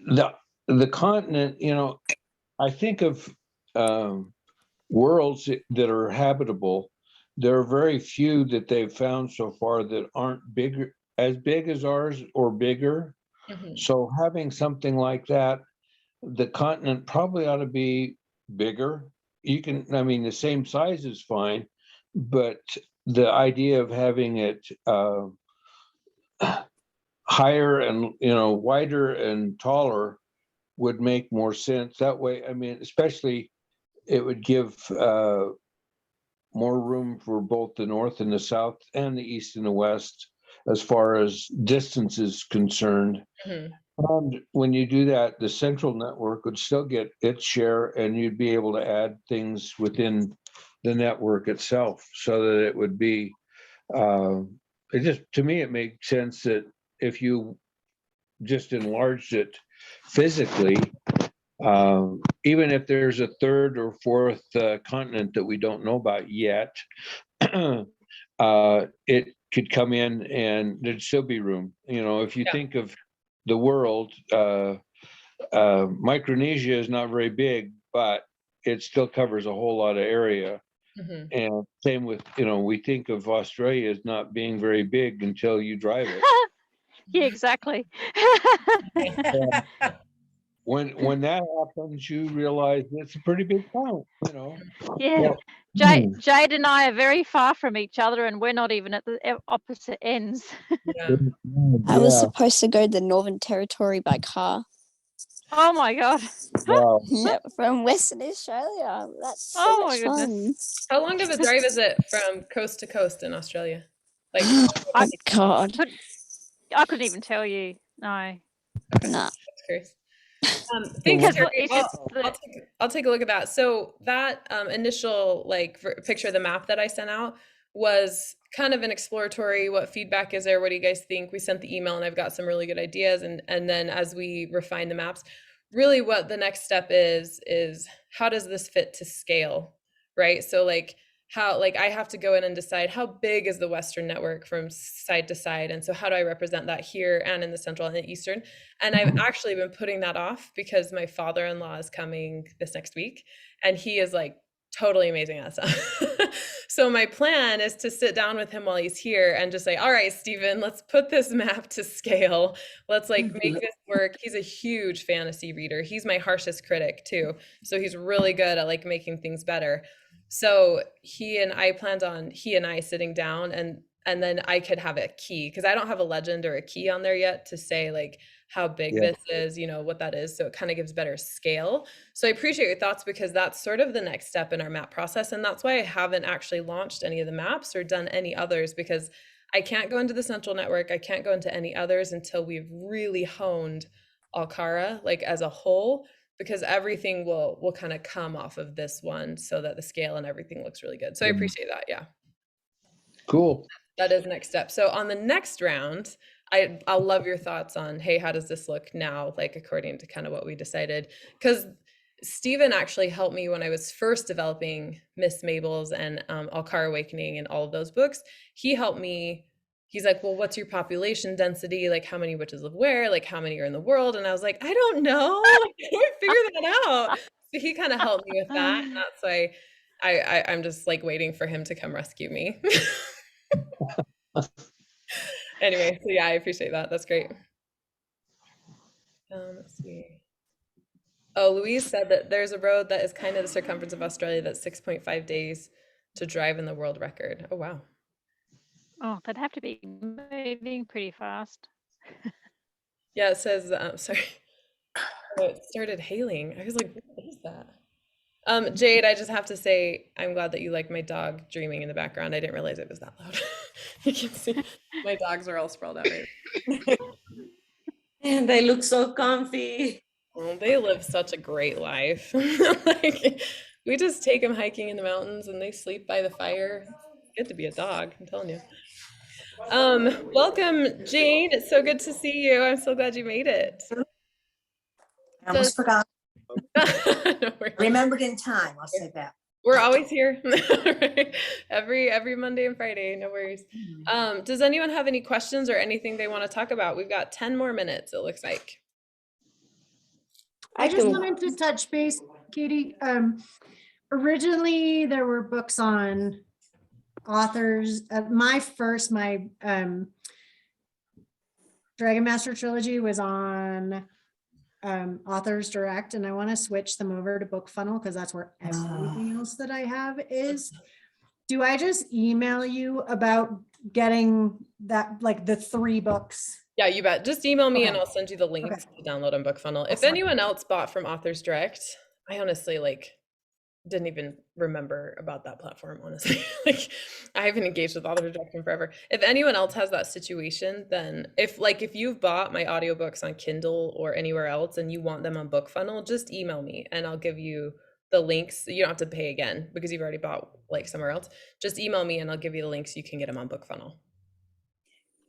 the continent, I think of worlds that are habitable. There are very few that they've found so far that aren't as big as ours or bigger. So having something like that, the continent probably ought to be bigger. The same size is fine, but the idea of having it higher and wider and taller would make more sense that way. Especially it would give more room for both the north and the south and the east and the west as far as distance is concerned. And when you do that, the central network would still get its share, and you'd be able to add things within the network itself so that it would be to me it makes sense that if you just enlarged it physically, even if there's a 3rd or 4th continent that we don't know about yet, it could come in and there'd still be room. If you think of the world, Micronesia is not very big, but it still covers a whole lot of area. And same with, we think of Australia as not being very big until you drive it. Yeah, exactly. when that happens, you realize it's a pretty big count, you know. Yeah. Jade and I are very far from each other, and we're not even at the opposite ends. Yeah. I was supposed to go to the Northern Territory by car. Oh my God. Wow. Yeah, from Western Australia. That's so Oh much my goodness. How long of a drive is it from coast to coast in Australia? Like, Oh God. I couldn't even tell you. No. okay. Nah. That's crazy. Thanks, Because Terry. it's just I'll take a look at that. So that initial like picture of the map that I sent out was kind of an exploratory. What feedback is there? What do you guys think? We sent the email, and I've got some really good ideas. And then as we refine the maps, really what the next step is how does this fit to scale, right? So like how, like I have to go in and decide how big is the Western network from side to side, and so how do I represent that here and in the Central and the Eastern? And I've actually been putting that off because my father-in-law is coming this next week, and he is like totally amazing at stuff. So my plan is to sit down with him while he's here and just say, all right, Stephen, let's put this map to scale. Let's like make this work. He's a huge fantasy reader. He's my harshest critic too. So he's really good at like making things better. So he and I sitting down, and then I could have a key, because I don't have a legend or a key on there yet to say like how big this is, you know, what that is. So it kind of gives better scale. So I appreciate your thoughts, because that's sort of the next step in our map process. And that's why I haven't actually launched any of the maps or done any others, because I can't go into the Central Network. I can't go into any others until we've really honed Alcara like as a whole, because everything will kind of come off of this one so that the scale and everything looks really good. So I appreciate that. Yeah. Cool. That is next step. So on the next round, I'll love your thoughts on, hey, how does this look now? Like according to kind of what we decided, because Stephen actually helped me when I was first developing Miss Mabel's and Alcar Awakening and all of those books. He helped me. He's like, well, what's your population density? Like how many witches live where? Like how many are in the world? And I was like, I don't know. I can't figure that out. So he kind of helped me with that. And that's why I'm just like waiting for him to come rescue me. Anyway, so yeah, I appreciate that. That's great. Let's see. Oh, Louise said that there's a road that is kind of the circumference of Australia that's 6.5 days to drive in the world record. Oh, wow. Oh, that'd have to be moving pretty fast. Yeah, it says, sorry. Oh, it started hailing. I was like, what is that? Jade, I just have to say, I'm glad that you like my dog dreaming in the background. I didn't realize it was that loud. You can see my dogs are all sprawled out right. And they look so comfy. Well, they live such a great life. Like, we just take them hiking in the mountains and they sleep by the fire. It's good to be a dog, I'm telling you. Welcome, Jane. It's so good to see you. I'm so glad you made it. I almost forgot. No worries. Remembered in time, I'll say that. We're always here. Right? Every Monday and Friday, no worries. Does anyone have any questions or anything they want to talk about? We've got 10 more minutes, it looks like. I just wanted to touch base, Katie. Originally, there were books on authors. My Dragon Master trilogy was on Authors Direct, and I want to switch them over to Book Funnel because that's where everything else that I have is. Do I just email you about getting that, like the 3 books? Yeah, you bet. Just email me and I'll send you the links to download on Book Funnel. If anyone else bought from Authors Direct, I honestly didn't even remember about that platform, honestly. Like I haven't engaged with Authors Direct in forever. If anyone else has that situation, then if you've bought my audiobooks on Kindle or anywhere else and you want them on Book Funnel, just email me and I'll give you the links. You don't have to pay again because you've already bought somewhere else. Just email me and I'll give you the links so you can get them on Book Funnel.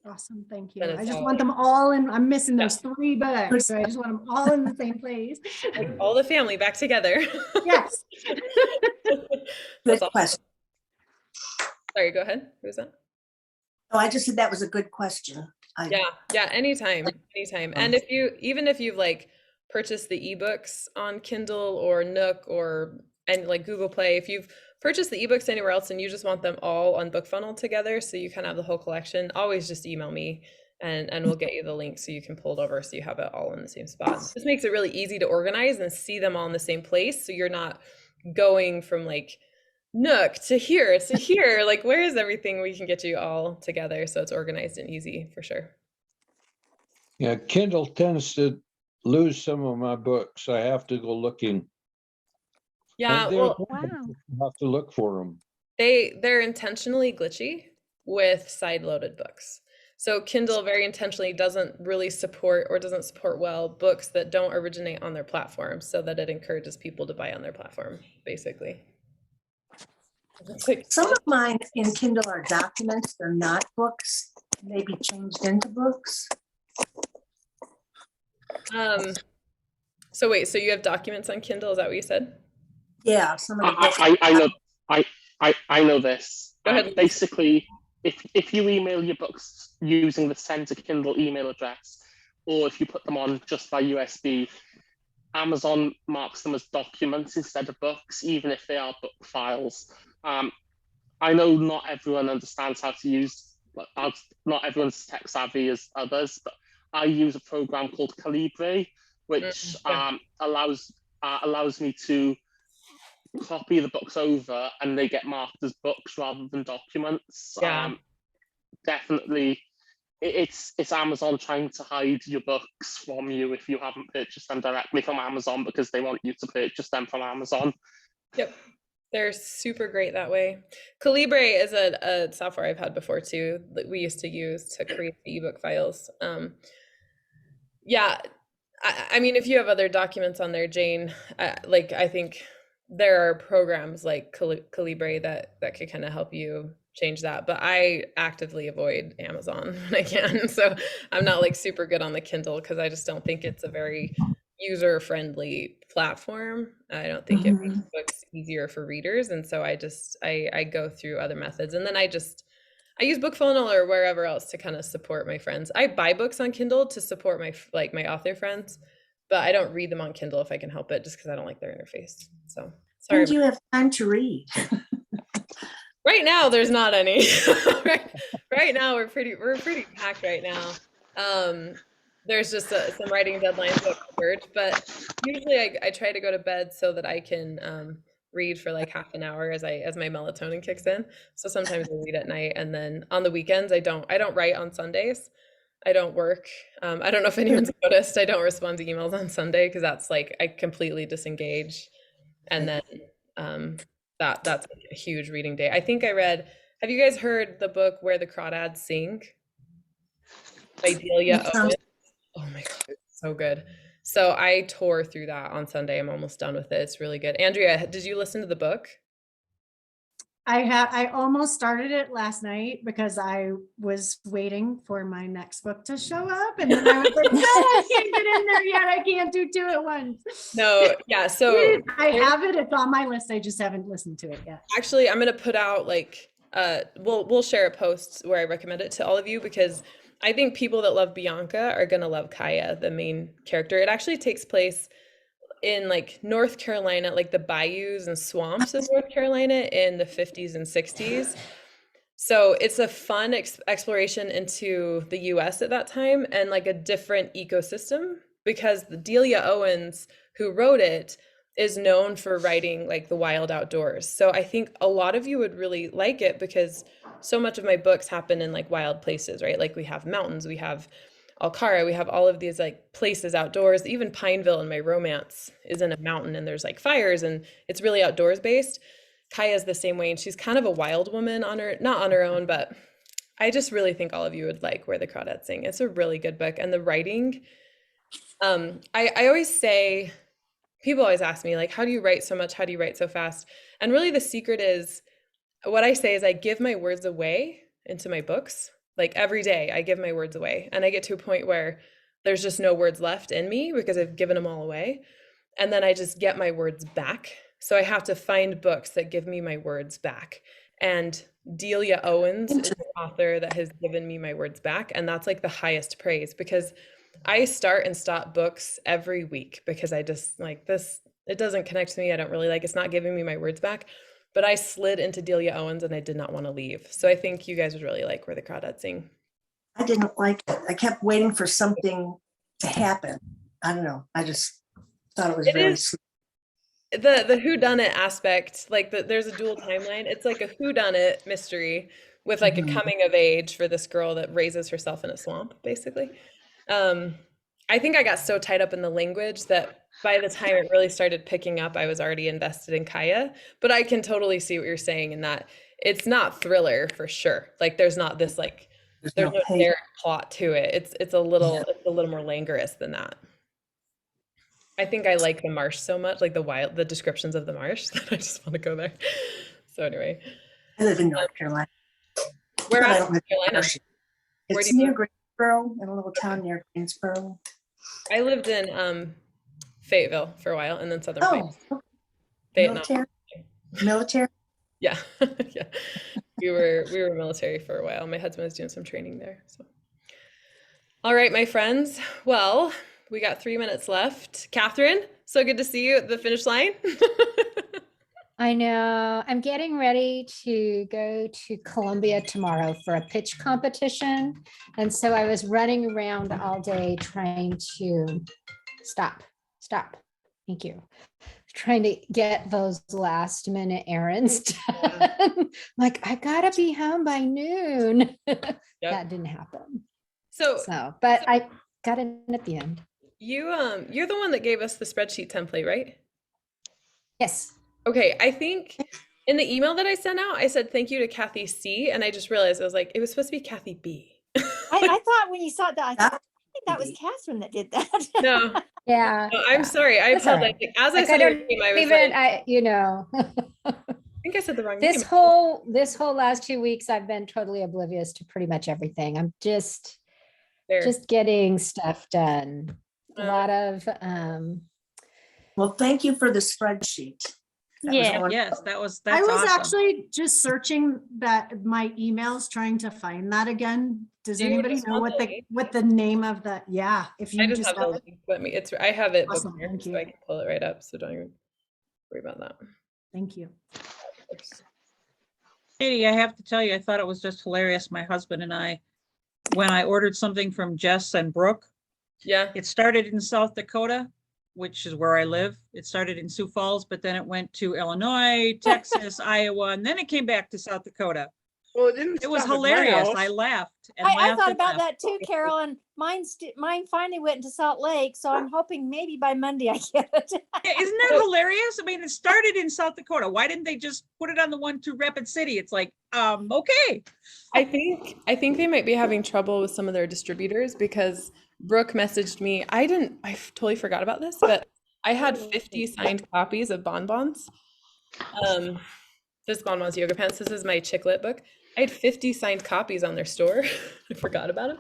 Awesome, thank you. I just want them all in. I'm missing those 3 books, so I just want them all in the same place. Like all the family back together. Yes. Good question. Sorry, go ahead. Who was that? Oh, I just said that was a good question. Yeah, anytime. And even if you've purchased the ebooks on Kindle or Nook and Google Play, if you've purchased the ebooks anywhere else and you just want them all on Book Funnel together so you kind of have the whole collection, always just email me and we'll get you the link so you can pull it over so you have it all in the same spot. This makes it really easy to organize and see them all in the same place, so you're not going from like Nook to here to here. Like, where is everything? We can get you all together so it's organized and easy for sure. Yeah, Kindle tends to lose some of my books. I have to go looking. Yeah, well, you have to look for them. They're intentionally glitchy with side-loaded books. So Kindle very intentionally doesn't really support, or doesn't support well, books that don't originate on their platform, so that it encourages people to buy on their platform, basically. Some of mine in Kindle are documents, they're not books, maybe changed into books. So wait, so you have documents on Kindle, is that what you said? Yeah, some of the books. I know this. Go ahead. Basically, if you email your books using the send to Kindle email address, or if you put them on just by USB, Amazon marks them as documents instead of books, even if they are book files. I know not everyone understands how to use, not everyone's tech savvy as others, but I use a program called Calibre, which allows me to copy the books over and they get marked as books rather than documents. Yeah. Definitely, it's Amazon trying to hide your books from you if you haven't purchased them directly from Amazon, because they want you to purchase them from Amazon. Yep. They're super great that way. Calibre is a software I've had before too, that we used to use to create the ebook files. Yeah, I mean, if you have other documents on there, Jane, I think there are programs like Calibre that could kind of help you change that. But I actively avoid Amazon when I can. So I'm not like super good on the Kindle because I just don't think it's a very user-friendly platform. I don't think it makes books easier for readers. And so I go through other methods. And then I use BookFunnel or wherever else to kind of support my friends. I buy books on Kindle to support my author friends, but I don't read them on Kindle if I can help it, just because I don't like their interface. So sorry. When do you have time to read? Right now, there's not any. right now, we're pretty packed right now. There's just some writing deadlines that converge, but usually I try to go to bed so that I can read for like half an hour as my melatonin kicks in. So sometimes I read at night, and then on the weekends I don't write on Sundays. I don't work. I don't know if anyone's noticed, I don't respond to emails on Sunday because that's like I completely disengage, and then that's like a huge reading day. I think I read. Have you guys heard the book Where the Crawdads Sing by Delia Owens? Oh my god, it's so good. So I tore through that on Sunday. I'm almost done with it. It's really good. Andrea, did you listen to the book? I almost started it last night because I was waiting for my next book to show up, and then I was like, no, I can't get in there yet. I can't do two at once. No, yeah. So I have it. It's on my list. I just haven't listened to it yet. Actually, I'm gonna put out we'll share a post where I recommend it to all of you, because I think people that love Bianca are gonna love Kaya, the main character. It actually takes place in like North Carolina, like the bayous and swamps of North Carolina in the 50s and 60s. So it's a fun exploration into the US at that time and like a different ecosystem, because the Delia Owens, who wrote it, is known for writing like the wild outdoors. So I think a lot of you would really like it, because so much of my books happen in like wild places, right? Like we have mountains, we have Alcara, we have all of these like places outdoors. Even Pineville in my romance is in a mountain, and there's like fires, and it's really outdoors based. Kaya's the same way, and she's kind of a wild woman not on her own, but I just really think all of you would like Where the Crawdads Sing. It's a really good book, and the writing, I always say, people always ask me like, how do you write so much? How do you write so fast? And really the secret is, what I say is I give my words away into my books. Like every day I give my words away, and I get to a point where there's just no words left in me because I've given them all away. And then I just get my words back. So I have to find books that give me my words back. And Delia Owens is the author that has given me my words back. And that's like the highest praise, because I start and stop books every week because I just like this, it doesn't connect to me. I don't really like, it's not giving me my words back. But I slid into Delia Owens and I did not want to leave. So I think you guys would really like Where the Crawdads Sing. I didn't like it. I kept waiting for something to happen. I don't know. I just thought it was very sweet. The whodunit aspect, like there's a dual timeline. It's like a whodunit mystery with like a coming of age for this girl that raises herself in a swamp, basically. I think I got so tied up in the language that by the time it really started picking up, I was already invested in Kaya. But I can totally see what you're saying in that it's not thriller for sure. Like there's not this like there's no narrative plot to it. It's a little more languorous than that. I think I like the marsh so much, like the descriptions of the marsh, that I just want to go there. So anyway. I live in North Carolina. Where But I at don't live in Carolina? Hershey. Where It's do you near live? Greensboro, in a little town near Greensboro. I lived in Fayetteville for a while, and then Southern Oh, Vietnam. Military? Yeah, yeah. We were military for a while. My husband was doing some training there. So, all right, my friends. Well, we got 3 minutes left. Catherine, so good to see you at the finish line. I know. I'm getting ready to go to Columbia tomorrow for a pitch competition. And so I was running around all day trying to stop. Thank you. Trying to get those last minute errands done. Like, I gotta be home by noon. That didn't happen. But I got it at the end. You're the one that gave us the spreadsheet template, right? Yes. Okay, I think in the email that I sent out, I said thank you to Kathy C, and I just realized I was like, it was supposed to be Kathy B. I thought when you saw that, I think that was Catherine that did that. No. Yeah. No, I'm sorry. I That's all apologize. right. As I Like, said, I don't even, I think I said the wrong name. this whole last 2 weeks, I've been totally oblivious to pretty much everything. I'm just getting stuff done. A lot of Well, thank you for the spreadsheet. Yes, that's I was awesome. actually just searching my emails, trying to find that again. Does anybody know what the name of that? Yeah, if you I just just have have the it. link. I have it Awesome, bookmarked, thank so you. I can pull it right up. So don't even worry about that. Thank you. Katie, I have to tell you, I thought it was just hilarious. My husband and I, when I ordered something from Jess and Brooke, it started in South Dakota, which is where I live. It started in Sioux Falls, but then it went to Illinois, Texas, Iowa, and then it came back to South Dakota. Well, it was hilarious. I laughed and I laughed. thought and about laughed. that too, Carol, and mine finally went into Salt Lake, so I'm hoping maybe by Monday I get it. Isn't that hilarious? I mean, it started in South Dakota. Why didn't they just put it on the one to Rapid City? It's like, okay. I think they might be having trouble with some of their distributors because Brooke messaged me. I totally forgot about this, but I had 50 signed copies of Bonbons. This Bonbons Yoga Pants. This is my Chicklet book. I had 50 signed copies on their store. I forgot about them.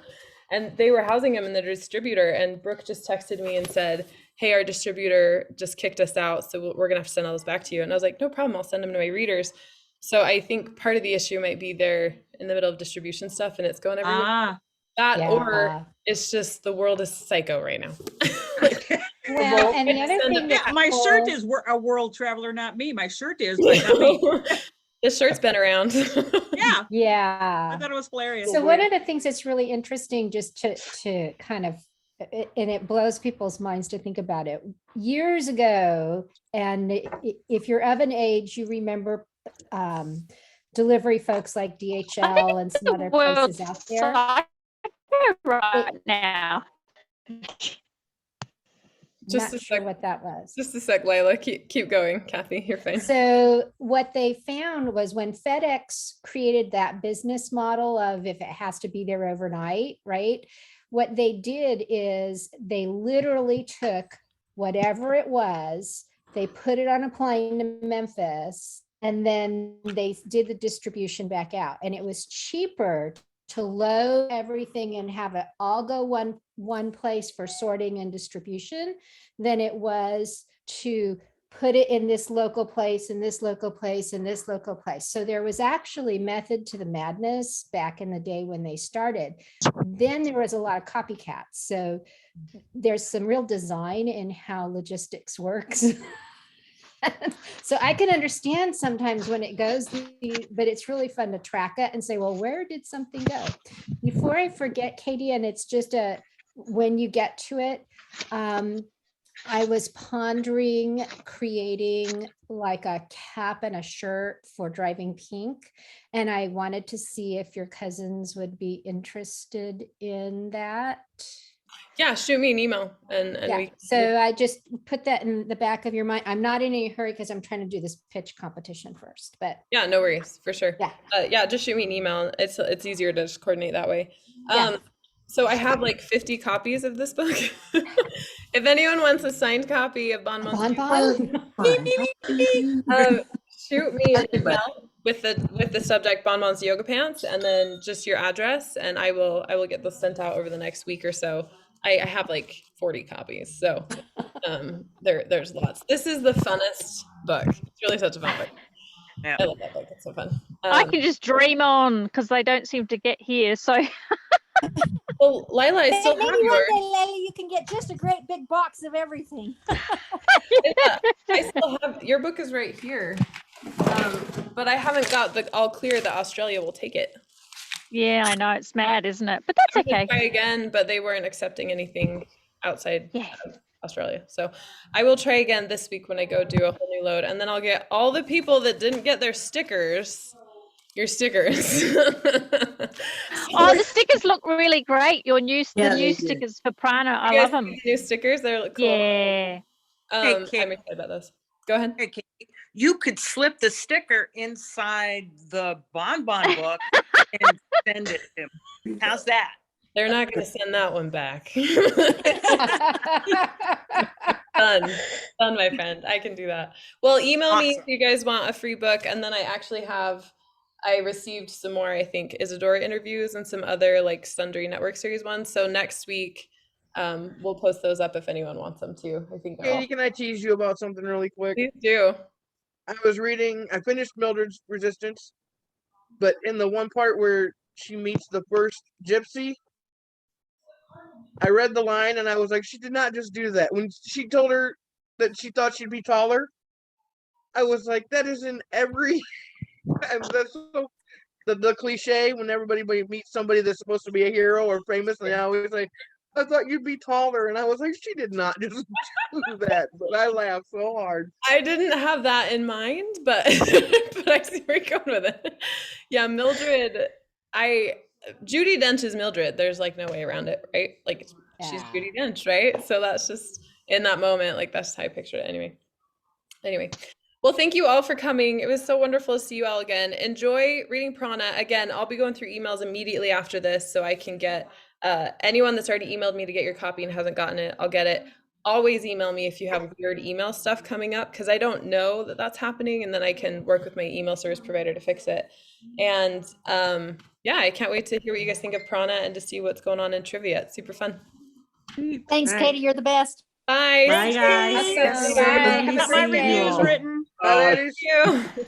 And they were housing them in the distributor. And Brooke just texted me and said, hey, our distributor just kicked us out. So we're going to have to send all those back to you. And I was like, no problem. I'll send them to my readers. So I think part of the issue might be they're in the middle of distribution stuff and it's going everywhere. Or it's just the world is psycho right now. Well, and the other thing that my shirt is a world traveler, not me. My shirt is, but not me. This shirt's been around. Yeah. I thought it was hilarious. So one of the things that's really interesting just to kind of, and it blows people's minds to think about it. Years ago, and if you're of an age, you remember delivery folks like DHL and some other places out there. Right now. Just Not sure what that was. Just a sec, Lila. Keep going, Kathy. You're fine. So what they found was when FedEx created that business model of if it has to be there overnight, right? What they did is they literally took whatever it was, they put it on a plane to Memphis, and then they did the distribution back out. And it was cheaper to load everything and have it all go one place for sorting and distribution than it was to put it in this local place, in this local place, in this local place. So there was actually method to the madness back in the day when they started. Then there was a lot of copycats. So there's some real design in how logistics works. So I can understand sometimes when it goes, but it's really fun to track it and say, well, where did something go? Before I forget, Katie, and it's just when you get to it, I was pondering creating like a cap and a shirt for driving pink. And I wanted to see if your cousins would be interested in that. Yeah, shoot me an email and Yeah. So I just put that in the back of your mind. I'm not in any hurry because I'm trying to do this pitch competition first, but yeah, no worries, for sure. Yeah. Yeah, just shoot me an email. It's easier to just coordinate that way. Yeah. So I have like 50 copies of this book. If anyone wants a signed copy of Bonbon's shoot me an email with the subject Bonbon's Yoga Pants, and then just your address, and I will get this sent out over the next week or so. I have like 40 copies, so there's lots. This is the funnest book. It's really such a fun book. Yeah. I love that book. It's so fun. I can just dream on because they don't seem to get here. So well, Lila, I still Maybe have one yours. day, Lila, you can get just a great big box of everything. Yeah, I still have your book is right here, but I haven't got the all clear that Australia will take it. yeah, I know it's mad, isn't it? But that's I'm gonna okay. try again, but they weren't accepting anything outside Yeah. of Australia. So I will try again this week when I go do a whole new load, and then I'll get all the people that didn't get their stickers. Your stickers. Oh, the stickers look really great. Your new Yeah, the they new do. stickers for Prana. I You guys love them. see the new stickers, they're cool. Yeah. I'm Kate. excited about those. Go ahead. Hey, Kate, you could slip the sticker inside the Bonbon book and send it to me. How's that? They're not going to send that one back. Done, my friend. I can do that. Well, email me if you guys want a free book, and then I received some more, I think, Isadora interviews and some other like Sundry Network Series ones. So next week, we'll post those up if anyone wants them too. I think. Katie, can I tease you about something really quick? Please do. I finished Mildred's Resistance, but in the one part where she meets the first gypsy, I read the line and I was like, she did not just do that. When she told her that she thought she'd be taller, I was like, that is in every and that's so the cliche when everybody meets somebody that's supposed to be a hero or famous, and they always say, I thought you'd be taller, and I was like, she did not just do that, but I laughed so hard. I didn't have that in mind, but but I see where you're going with it. Yeah, Mildred, Judi Dench is Mildred. There's like no way around it, right? Like she's Judi Dench, right? So that's just in that moment, like that's how I pictured it. Anyway. Well, thank you all for coming. It was so wonderful to see you all again. Enjoy reading Prana. Again, I'll be going through emails immediately after this, so I can get anyone that's already emailed me to get your copy and hasn't gotten it, I'll get it. Always email me if you have weird email stuff coming up, because I don't know that that's happening, and then I can work with my email service provider to fix it. And yeah, I can't wait to hear what you guys think of Prana and to see what's going on in trivia. It's super fun. Thanks, Katie. You're the best. Bye. Bye, guys. Bye. I got my reviews written. Bye, ladies. Thank you. Bye.